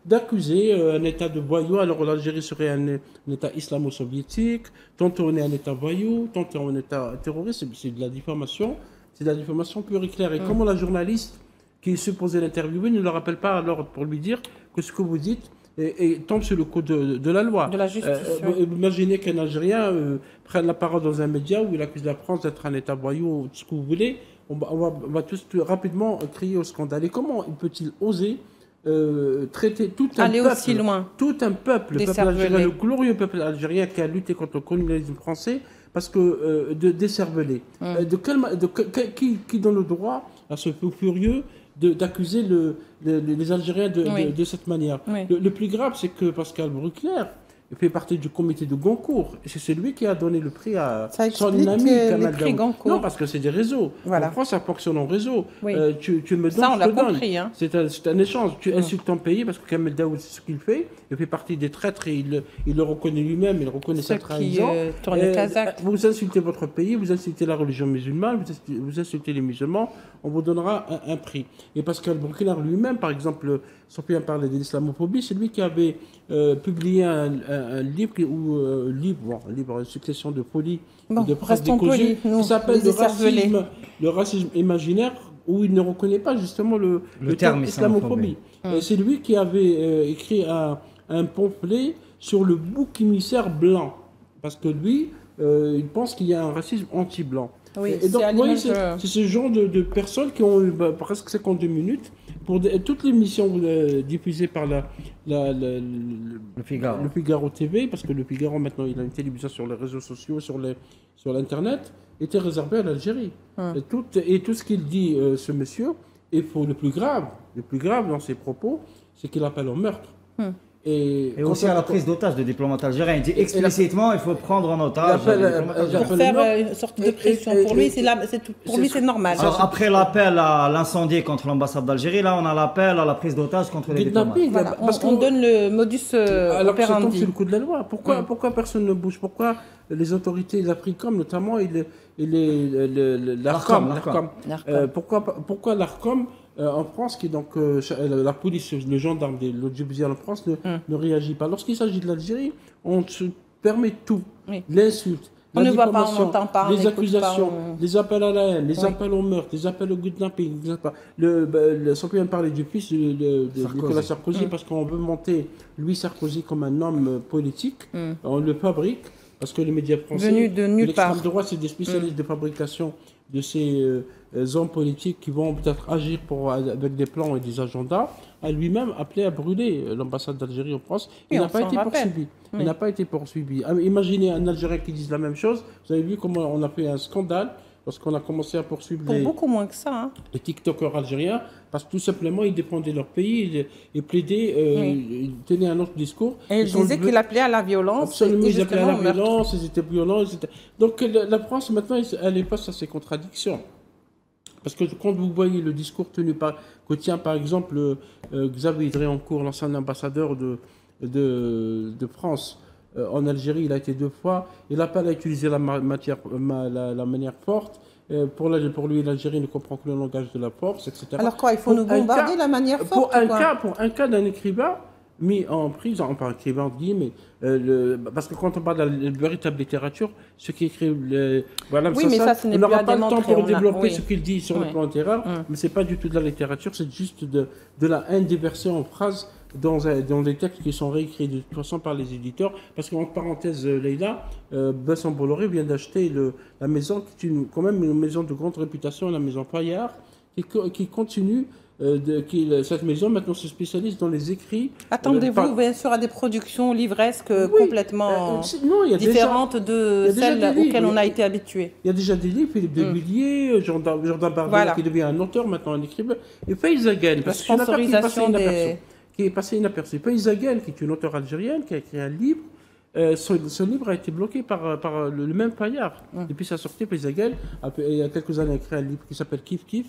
[SPEAKER 2] d'accuser un État de voyous. Alors, l'Algérie serait un État islamo-soviétique, tantôt on est un État voyou, tantôt on est un État terroriste. C'est de la diffamation. C'est de la diffamation pure et claire. Et comment la journaliste qui est supposée l'interviewer ne le rappelle pas alors pour lui dire que ce que vous dites et tombe sur le coup de la loi.
[SPEAKER 1] De la justice.
[SPEAKER 2] Imaginez qu'un Algérien prenne la parole dans un média où il accuse la France d'être un État voyou, ou ce que vous voulez. On va tous rapidement crier au scandale. Et comment peut-il oser traiter tout un
[SPEAKER 1] aller
[SPEAKER 2] peuple,
[SPEAKER 1] aussi loin,
[SPEAKER 2] tout un peuple, le peuple algérien, le glorieux peuple algérien qui a lutté contre le colonialisme français, parce que de décerveler. Qui donne le droit à ce peu furieux d'accuser les Algériens de cette manière. Le plus grave, c'est que Pascal Bruckner fait partie du comité de Goncourt. Et c'est lui qui a donné le prix à son ami Kamal Daoud. Non, parce que c'est des réseaux. Voilà. En France, ça fonctionne en réseau. Oui. Tu me donnes,
[SPEAKER 1] ça, on
[SPEAKER 2] je te donne.
[SPEAKER 1] Compris, hein.
[SPEAKER 2] C'est un échange. Tu insultes ton pays parce que Kamal Daoud, c'est ce qu'il fait. Il fait partie des traîtres et il le reconnaît lui-même. Il reconnaît sa trahison. Vous insultez votre pays, vous insultez la religion musulmane, vous insultez les musulmans, on vous donnera un prix. Et Pascal Bruckner lui-même, par exemple, Sophie parlait de l'islamophobie, c'est lui qui avait publié un livre, une succession de folies, de phrases décousues, qui s'appelle le racisme imaginaire, où il ne reconnaît pas justement le terme islamophobie. C'est lui qui avait écrit un pamphlet sur le bouc émissaire blanc, parce que lui, il pense qu'il y a un racisme anti-blanc.
[SPEAKER 1] Oui,
[SPEAKER 2] et donc, vous voyez, c'est ce genre de personnes qui ont presque 52 minutes pour toutes les missions diffusées par le Figaro TV, parce que le Figaro, maintenant, il a une télévision sur les réseaux sociaux, sur l'Internet, était réservé à l'Algérie. Et tout ce qu'il dit, ce monsieur, est faux. Le plus grave dans ses propos, c'est qu'il appelle au meurtre.
[SPEAKER 3] Et aussi à la prise d'otage de diplomates algériens. Il dit explicitement il faut prendre en otage.
[SPEAKER 1] Pour faire une sorte de pression. Pour lui, c'est normal.
[SPEAKER 3] Alors, après l'appel à l'incendie contre l'ambassade d'Algérie, là, on a l'appel à la prise d'otage contre les diplomates.
[SPEAKER 1] Voilà. Parce qu'on donne le modus
[SPEAKER 2] alors que ça tombe
[SPEAKER 1] operandi.
[SPEAKER 2] sur le coup de la loi. Pourquoi personne ne bouge? Pourquoi les autorités, l'AFRICOM notamment, l'ARCOM, pourquoi l'ARCOM en France, qui est donc la police, le gendarme, l'audiovisuel en France, ne réagit pas. Lorsqu'il s'agit de l'Algérie, on se permet tout. L'insulte,
[SPEAKER 1] On ne voit pas, on n'entend pas,
[SPEAKER 2] les accusations, les appels à la haine, les appels au meurtre, les appels au kidnapping, sans même parler du fils de Nicolas Sarkozy, parce qu'on veut monter Louis Sarkozy comme un homme politique, on le fabrique, parce que les médias français,
[SPEAKER 1] venus de nulle part,
[SPEAKER 2] l'extrême droite, c'est des spécialistes de fabrication de ces hommes politiques qui vont peut-être agir avec des plans et des agendas, a lui-même appelé à brûler l'ambassade d'Algérie en France. Il n'a pas été poursuivi. Il n'a pas été poursuivi. Imaginez un Algérien qui dise la même chose. Vous avez vu comment on a fait un scandale lorsqu'on a commencé à poursuivre
[SPEAKER 1] beaucoup moins que ça, hein.
[SPEAKER 2] Les TikTokers algériens, parce que tout simplement, ils défendaient leur pays, ils plaidaient, ils tenaient un autre discours.
[SPEAKER 1] Et ils disaient qu'ils appelaient à la violence.
[SPEAKER 2] Absolument, ils appelaient à la violence, ils étaient violents. Donc la France, maintenant, elle est face à ces contradictions. Parce que quand vous voyez le discours que tient par exemple Xavier Dréancourt, l'ancien ambassadeur de France en Algérie, il a été 2 fois, il n'a pas utilisé la manière forte. Pour lui, l'Algérie ne comprend que le langage de la force, etc.
[SPEAKER 1] Alors quoi, il faut nous bombarder la manière forte
[SPEAKER 2] Pour un cas d'un écrivain mis en prison, enfin écrivain entre guillemets, parce que quand on parle de la véritable littérature, ceux qui écrivent, voilà,
[SPEAKER 1] oui, mais ça, ce n'est
[SPEAKER 2] on n'aura pas le temps pour développer ce qu'il dit sur le plan littéraire, mais c'est pas du tout de la littérature, c'est juste de la haine déversée en phrases dans des textes qui sont réécrits de toute façon par les éditeurs, parce qu'en parenthèse, Leïla, Vincent Bolloré vient d'acheter la maison, qui est quand même une maison de grande réputation, la maison Paillard, qui continue. Cette maison maintenant se spécialise dans les écrits.
[SPEAKER 1] Attendez-vous bien sûr à des productions livresques complètement différentes de celles auxquelles on a été habitué.
[SPEAKER 2] Il y a déjà des livres, Philippe de Villiers, Jordan Bardella qui devient un auteur, maintenant un écrivain, et Faiza Gueye, parce que c'est une affaire qui est passée inaperçue. Faiza Gueye, qui est une auteure algérienne, qui a écrit un livre. Ce livre a été bloqué par le même Paillard. Depuis sa sortie, Faiza Gueye, il y a quelques années, a écrit un livre qui s'appelle Kif Kif,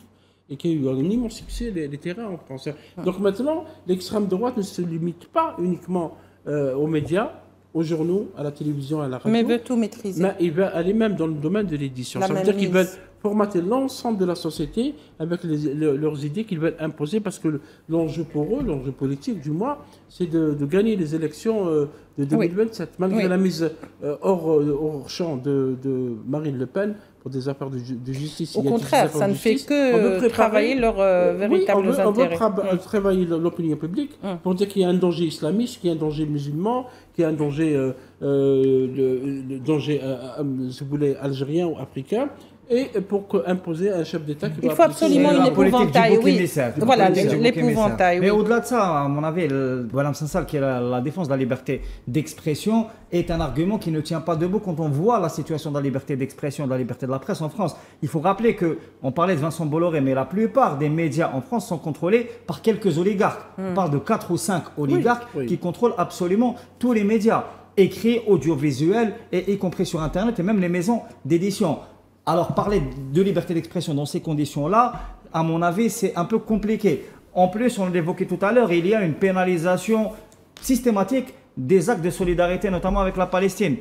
[SPEAKER 2] et qui a eu un immense succès les terrains en France. Donc maintenant, l'extrême droite ne se limite pas uniquement aux médias, aux journaux, à la télévision, à la radio.
[SPEAKER 1] Mais veut tout maîtriser.
[SPEAKER 2] Mais il va aller même dans le domaine de l'édition. Ça veut dire qu'ils veulent formater l'ensemble de la société avec leurs idées qu'ils veulent imposer, parce que l'enjeu pour eux, l'enjeu politique du moins, c'est de gagner les élections de 2027, malgré la mise hors champ de Marine Le Pen pour des affaires de justice.
[SPEAKER 1] Au contraire, ça ne fait que travailler leurs véritables intérêts.
[SPEAKER 2] On veut travailler l'opinion publique pour dire qu'il y a un danger islamiste, qu'il y a un danger musulman, qu'il y a un danger, si vous voulez, algérien ou africain. Et pour imposer un chef d'État qui va...
[SPEAKER 1] Il faut absolument une épouvantail, Voilà, l'épouvantail,
[SPEAKER 3] Mais au-delà de ça, à mon avis, Boualem Sansal, qui est la défense de la liberté d'expression, est un argument qui ne tient pas debout quand on voit la situation de la liberté d'expression, de la liberté de la presse en France. Il faut rappeler qu'on parlait de Vincent Bolloré, mais la plupart des médias en France sont contrôlés par quelques oligarques. On parle de 4 ou 5 oligarques qui contrôlent absolument tous les médias, écrits, audiovisuels, et y compris sur Internet, et même les maisons d'édition. Alors, parler de liberté d'expression dans ces conditions-là, à mon avis, c'est un peu compliqué. En plus, on l'évoquait tout à l'heure, il y a une pénalisation systématique des actes de solidarité, notamment avec la Palestine.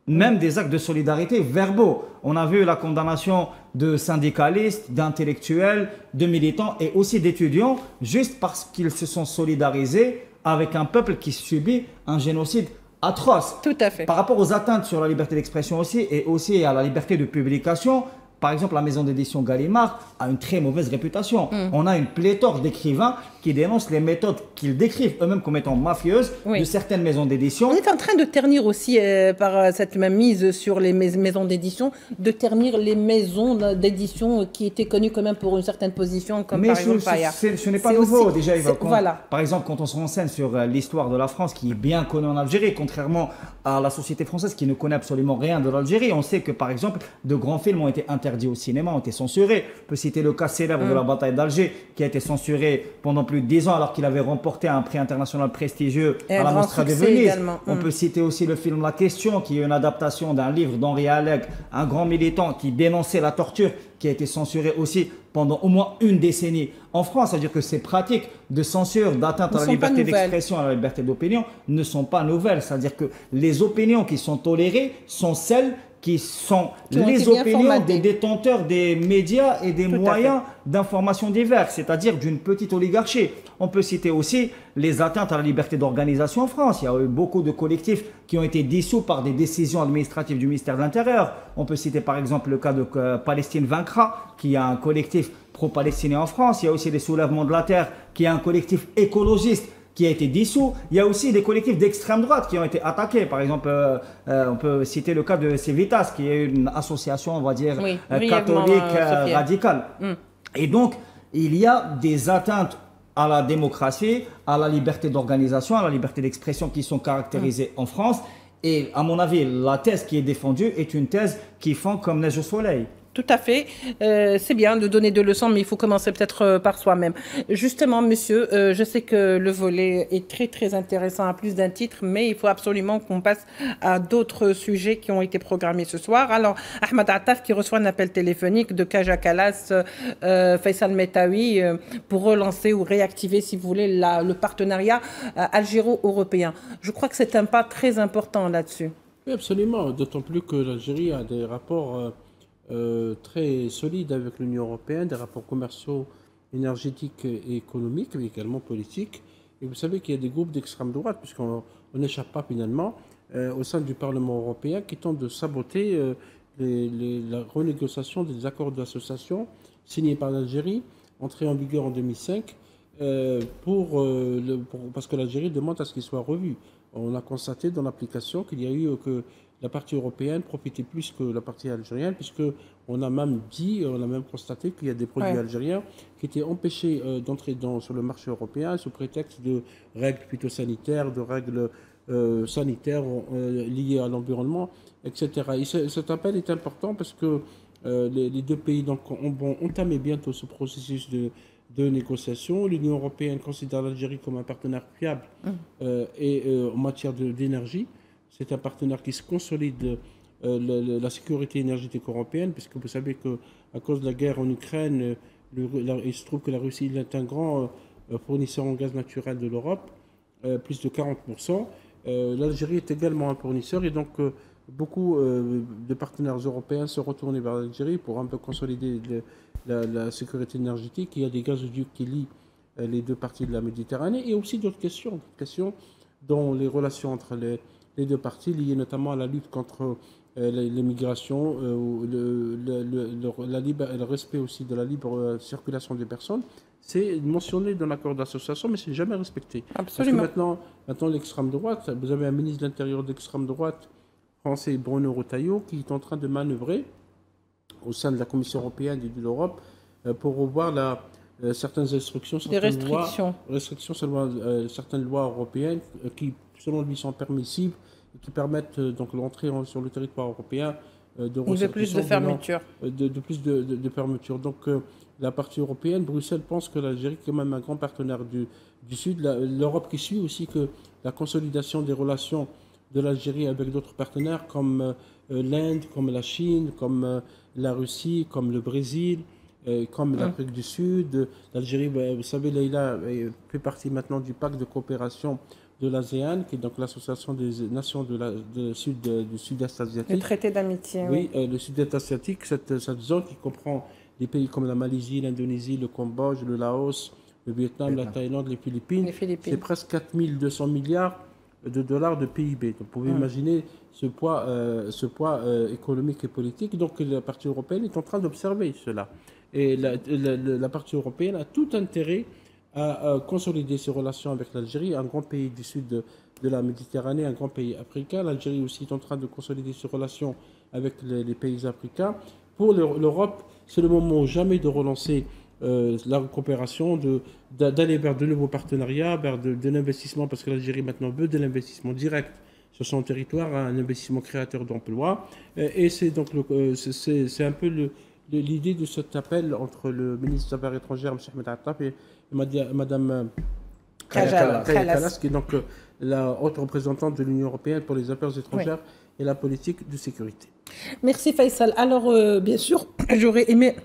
[SPEAKER 3] Même des actes de solidarité verbaux. On a vu la condamnation de syndicalistes, d'intellectuels, de militants et aussi d'étudiants, juste parce qu'ils se sont solidarisés avec un peuple qui subit un génocide atroce.
[SPEAKER 1] Tout à fait.
[SPEAKER 3] Par rapport aux atteintes sur la liberté d'expression aussi, et aussi à la liberté de publication, par exemple, la maison d'édition Gallimard a une très mauvaise réputation. On a une pléthore d'écrivains qui dénoncent les méthodes qu'ils décrivent eux-mêmes comme étant mafieuses de certaines maisons d'édition.
[SPEAKER 1] On est en train de ternir aussi, par cette même mise sur les maisons d'édition, de ternir les maisons d'édition qui étaient connues quand même pour une certaine position, comme par exemple Paillard.
[SPEAKER 3] Ce n'est pas nouveau déjà. Par exemple, quand on se renseigne sur l'histoire de la France, qui est bien connue en Algérie, contrairement à la société française qui ne connaît absolument rien de l'Algérie, on sait que par exemple, de grands films ont été interdits au cinéma, ont été censurés. On peut citer le cas célèbre de la bataille d'Alger, qui a été censuré pendant plus de 10 ans alors qu'il avait remporté un prix international prestigieux à la Mostra de Venise. On peut citer aussi le film La Question, qui est une adaptation d'un livre d'Henri Alleg, un grand militant qui dénonçait la torture, qui a été censuré aussi pendant au moins une décennie en France. C'est-à-dire que ces pratiques de censure, d'atteinte à la liberté d'expression, à la liberté d'opinion ne sont pas nouvelles. C'est-à-dire que les opinions qui sont tolérées sont celles qui sont les opinions des détenteurs des médias et des moyens d'information divers, c'est-à-dire d'une petite oligarchie. On peut citer aussi les atteintes à la liberté d'organisation en France. Il y a eu beaucoup de collectifs qui ont été dissous par des décisions administratives du ministère de l'Intérieur. On peut citer par exemple le cas de Palestine Vaincra, qui est un collectif pro-palestinien en France. Il y a aussi les Soulèvements de la Terre, qui est un collectif écologiste qui a été dissous. Il y a aussi des collectifs d'extrême droite qui ont été attaqués. Par exemple, on peut citer le cas de Civitas, qui est une association, on va dire, catholique radicale. Et donc, il y a des atteintes à la démocratie, à la liberté d'organisation, à la liberté d'expression qui sont caractérisées en France. Et à mon avis, la thèse qui est défendue est une thèse qui fond comme neige au soleil.
[SPEAKER 1] Tout à fait. C'est bien de donner des leçons, mais il faut commencer peut-être par soi-même. Justement, monsieur, je sais que le volet est très, très intéressant à plus d'un titre, mais il faut absolument qu'on passe à d'autres sujets qui ont été programmés ce soir. Alors, Ahmed Attaf qui reçoit un appel téléphonique de Kaja Kallas, Faisal Metawi, pour relancer ou réactiver, si vous voulez, le partenariat algéro-européen. Je crois que c'est un pas très important là-dessus.
[SPEAKER 2] Oui, absolument. D'autant plus que l'Algérie a des rapports très solides avec l'Union européenne, des rapports commerciaux, énergétiques et économiques, mais également politiques. Et vous savez qu'il y a des groupes d'extrême droite, puisqu'on n'échappe pas finalement, au sein du Parlement européen, qui tentent de saboter la renégociation des accords d'association signés par l'Algérie, entrés en vigueur en 2005, parce que l'Algérie demande à ce qu'ils soient revus. On a constaté dans l'application qu'il y a eu que la partie européenne profitait plus que la partie algérienne, puisqu'on a même dit, on a même constaté qu'il y a des produits algériens qui étaient empêchés d'entrer sur le marché européen sous prétexte de règles phytosanitaires, de règles sanitaires liées à l'environnement, etc. Et cet appel est important parce que les deux pays vont entamer bientôt ce processus de négociation. L'Union européenne considère l'Algérie comme un partenaire fiable en matière d'énergie. C'est un partenaire qui se consolide la sécurité énergétique européenne, puisque vous savez qu'à cause de la guerre en Ukraine, il se trouve que la Russie est un grand fournisseur en gaz naturel de l'Europe, plus de 40%. L'Algérie est également un fournisseur, et donc beaucoup de partenaires européens se retournent vers l'Algérie pour un peu consolider la sécurité énergétique. Il y a des gazoducs qui lient les deux parties de la Méditerranée, et aussi d'autres questions dont les relations entre les deux parties, liées notamment à la lutte contre l'immigration, le respect aussi de la libre circulation des personnes. C'est mentionné dans l'accord d'association, mais c'est jamais respecté.
[SPEAKER 1] Absolument.
[SPEAKER 2] Parce que maintenant l'extrême droite, vous avez un ministre de l'Intérieur d'extrême droite français, Bruno Retailleau, qui est en train de manœuvrer au sein de la Commission européenne et de l'Europe pour revoir certaines restrictions, certaines lois européennes qui, selon lui, sont permissives et qui permettent donc l'entrée sur le territoire européen
[SPEAKER 1] de plus de fermeture.
[SPEAKER 2] De plus de fermeture. Donc la partie européenne, Bruxelles pense que l'Algérie est quand même un grand partenaire du Sud. L'Europe qui suit aussi que la consolidation des relations de l'Algérie avec d'autres partenaires comme l'Inde, comme la Chine, comme la Russie, comme le Brésil, comme l'Afrique du Sud. L'Algérie, vous savez, Leïla fait partie maintenant du pacte de coopération de l'ASEAN, qui est donc l'association des nations du sud-est asiatique.
[SPEAKER 1] Le traité d'amitié.
[SPEAKER 2] Oui, le sud-est asiatique, cette zone qui comprend des pays comme la Malaisie, l'Indonésie, le Cambodge, le Laos, le Vietnam, la Thaïlande, les Philippines. C'est presque 4200 milliards de dollars de PIB. Donc, vous pouvez imaginer ce poids économique et politique. Donc la partie européenne est en train d'observer cela. Et la partie européenne a tout intérêt à consolider ses relations avec l'Algérie, un grand pays du sud de la Méditerranée, un grand pays africain. L'Algérie aussi est en train de consolider ses relations avec les pays africains. Pour l'Europe, c'est le moment jamais de relancer la coopération, d'aller vers de nouveaux partenariats, vers de l'investissement, parce que l'Algérie maintenant veut de l'investissement direct sur son territoire, un investissement créateur d'emplois. Et c'est donc c'est un peu l'idée de cet appel entre le ministre des Affaires étrangères, M. Ahmed Attaf, et Mme Kaja Kallas, qui est donc la haute représentante de l'Union européenne pour les affaires étrangères et la politique de sécurité.
[SPEAKER 1] Merci Faisal. Alors, bien sûr, j'aurais aimé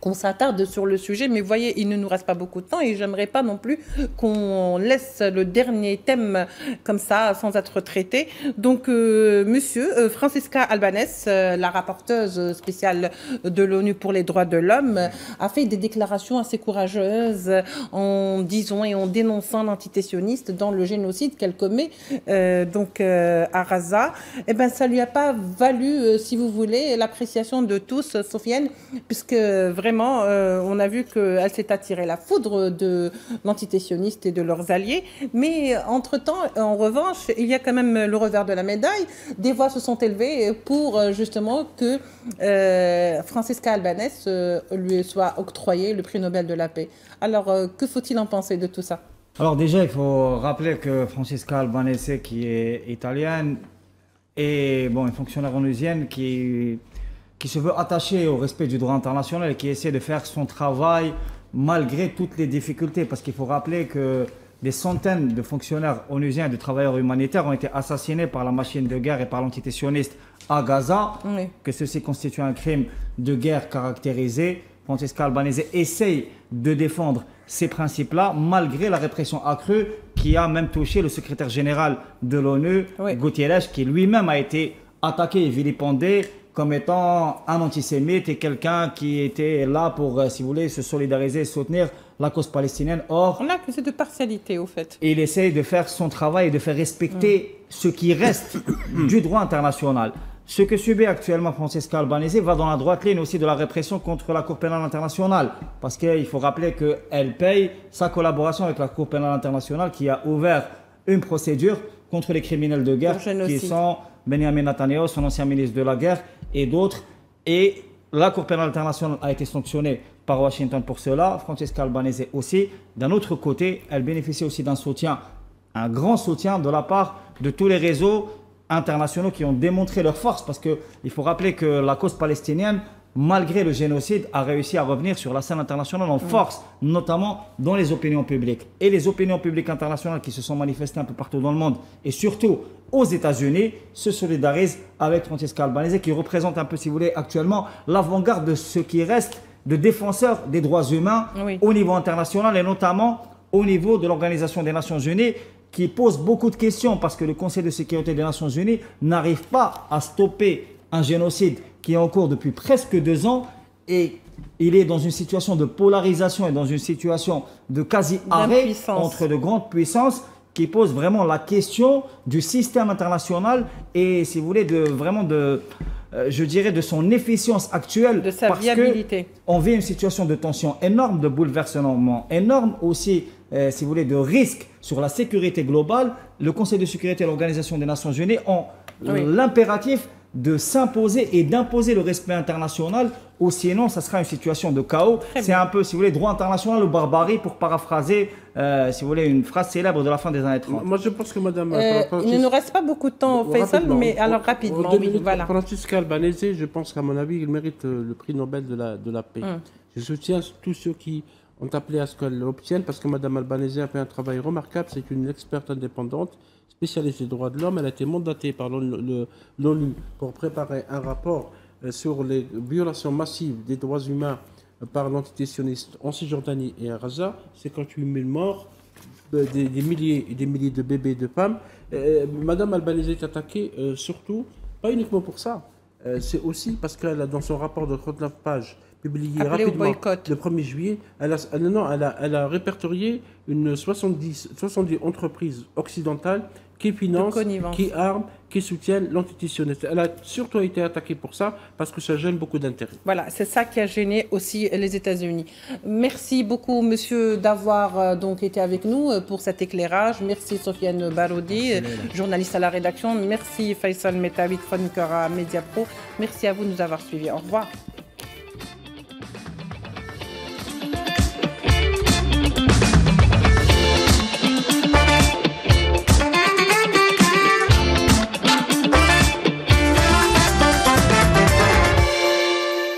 [SPEAKER 1] qu'on s'attarde sur le sujet, mais vous voyez, il ne nous reste pas beaucoup de temps et j'aimerais pas non plus qu'on laisse le dernier thème comme ça, sans être traité. Donc, monsieur Francisca Albanese, la rapporteuse spéciale de l'ONU pour les droits de l'homme, a fait des déclarations assez courageuses en disant et en dénonçant l'antitessionniste dans le génocide qu'elle commet à Gaza. Eh ben, ça lui a pas valu, si vous voulez, l'appréciation de tous, Sofiane, puisque vraiment, on a vu qu'elle s'est attirée la foudre de l'antitessionniste et de leurs alliés. Mais entre-temps, en revanche, il y a quand même le revers de la médaille. Des voix se sont élevées pour justement que Francisca Albanese lui soit octroyé le prix Nobel de la paix. Alors, que faut-il en penser de tout ça?
[SPEAKER 3] Alors déjà, il faut rappeler que Francisca Albanese, qui est italienne, est une fonctionnaire onusienne qui se veut attacher au respect du droit international et qui essaie de faire son travail malgré toutes les difficultés. Parce qu'il faut rappeler que des centaines de fonctionnaires onusiens et de travailleurs humanitaires ont été assassinés par la machine de guerre et par l'antitessionniste à Gaza, que ceci constitue un crime de guerre caractérisé. Francisca Albanese essaye de défendre ces principes-là, malgré la répression accrue qui a même touché le secrétaire général de l'ONU, Guterres, qui lui-même a été attaqué et vilipendé comme étant un antisémite et quelqu'un qui était là pour, si vous voulez, se solidariser et soutenir la cause palestinienne. Or,
[SPEAKER 1] on a accusé de partialité, au fait.
[SPEAKER 3] Il essaye de faire son travail et de faire respecter ce qui reste du droit international. Ce que subit actuellement Francisca Albanese va dans la droite ligne aussi de la répression contre la Cour pénale internationale. Parce qu'il faut rappeler qu'elle paye sa collaboration avec la Cour pénale internationale qui a ouvert une procédure contre les criminels de guerre qui sont Benjamin Netanyahu, son ancien ministre de la guerre, et d'autres. Et la Cour pénale internationale a été sanctionnée par Washington pour cela. Francisca Albanese aussi. D'un autre côté, elle bénéficie aussi d'un soutien, un grand soutien de la part de tous les réseaux internationaux qui ont démontré leur force, parce qu'il faut rappeler que la cause palestinienne, malgré le génocide, a réussi à revenir sur la scène internationale en force, notamment dans les opinions publiques. Et les opinions publiques internationales qui se sont manifestées un peu partout dans le monde, et surtout aux États-Unis, se solidarisent avec Francisca Albanese, qui représente un peu, si vous voulez, actuellement l'avant-garde de ce qui reste de défenseurs des droits humains au niveau international, et notamment au niveau de l'Organisation des Nations Unies, qui pose beaucoup de questions parce que le Conseil de sécurité des Nations Unies n'arrive pas à stopper un génocide qui est en cours depuis presque 2 ans, et il est dans une situation de polarisation et dans une situation de quasi-arrêt entre de grandes puissances qui pose vraiment la question du système international et, si vous voulez, je dirais, de son efficience actuelle.
[SPEAKER 1] De sa viabilité.
[SPEAKER 3] On vit une situation de tension énorme, de bouleversement énorme aussi, si vous voulez, de risque sur la sécurité globale. Le Conseil de sécurité et l'Organisation des Nations Unies ont l'impératif de s'imposer et d'imposer le respect international, ou sinon ça sera une situation de chaos. C'est un peu, si vous voulez, droit international ou barbarie, pour paraphraser, si vous voulez, une phrase célèbre de la fin des années 30.
[SPEAKER 2] Moi je pense que madame...
[SPEAKER 1] il ne nous reste pas beaucoup de temps, Faisal, mais alors rapidement, voilà.
[SPEAKER 2] Francisca Albanese, je pense qu'à mon avis, il mérite le prix Nobel de la paix. Je soutiens tous ceux qui ont appelé à ce qu'elle l'obtienne, parce que madame Albanese a fait un travail remarquable. C'est une experte indépendante, spécialiste des droits de l'homme. Elle a été mandatée par l'ONU pour préparer un rapport sur les violations massives des droits humains par l'antitessionniste en Cisjordanie et à Gaza. 58 000 morts, des milliers et des milliers de bébés et de femmes. Madame Albanese est attaquée surtout, pas uniquement pour ça, c'est aussi parce qu'elle a, dans son rapport de 39 pages, publié rapidement le 1er juillet, elle a répertorié 70 entreprises occidentales qui financent, qui arment, qui soutiennent l'antitessionniste. Elle a surtout été attaquée pour ça, parce que ça gêne beaucoup d'intérêts.
[SPEAKER 1] Voilà, c'est ça qui a gêné aussi les États-Unis. Merci beaucoup, monsieur, d'avoir donc été avec nous pour cet éclairage. Merci Sofiane Baroudi, journaliste à la rédaction. Merci Faisal Metawi, chroniqueur à Mediapro. Merci à vous de nous avoir suivis. Au revoir.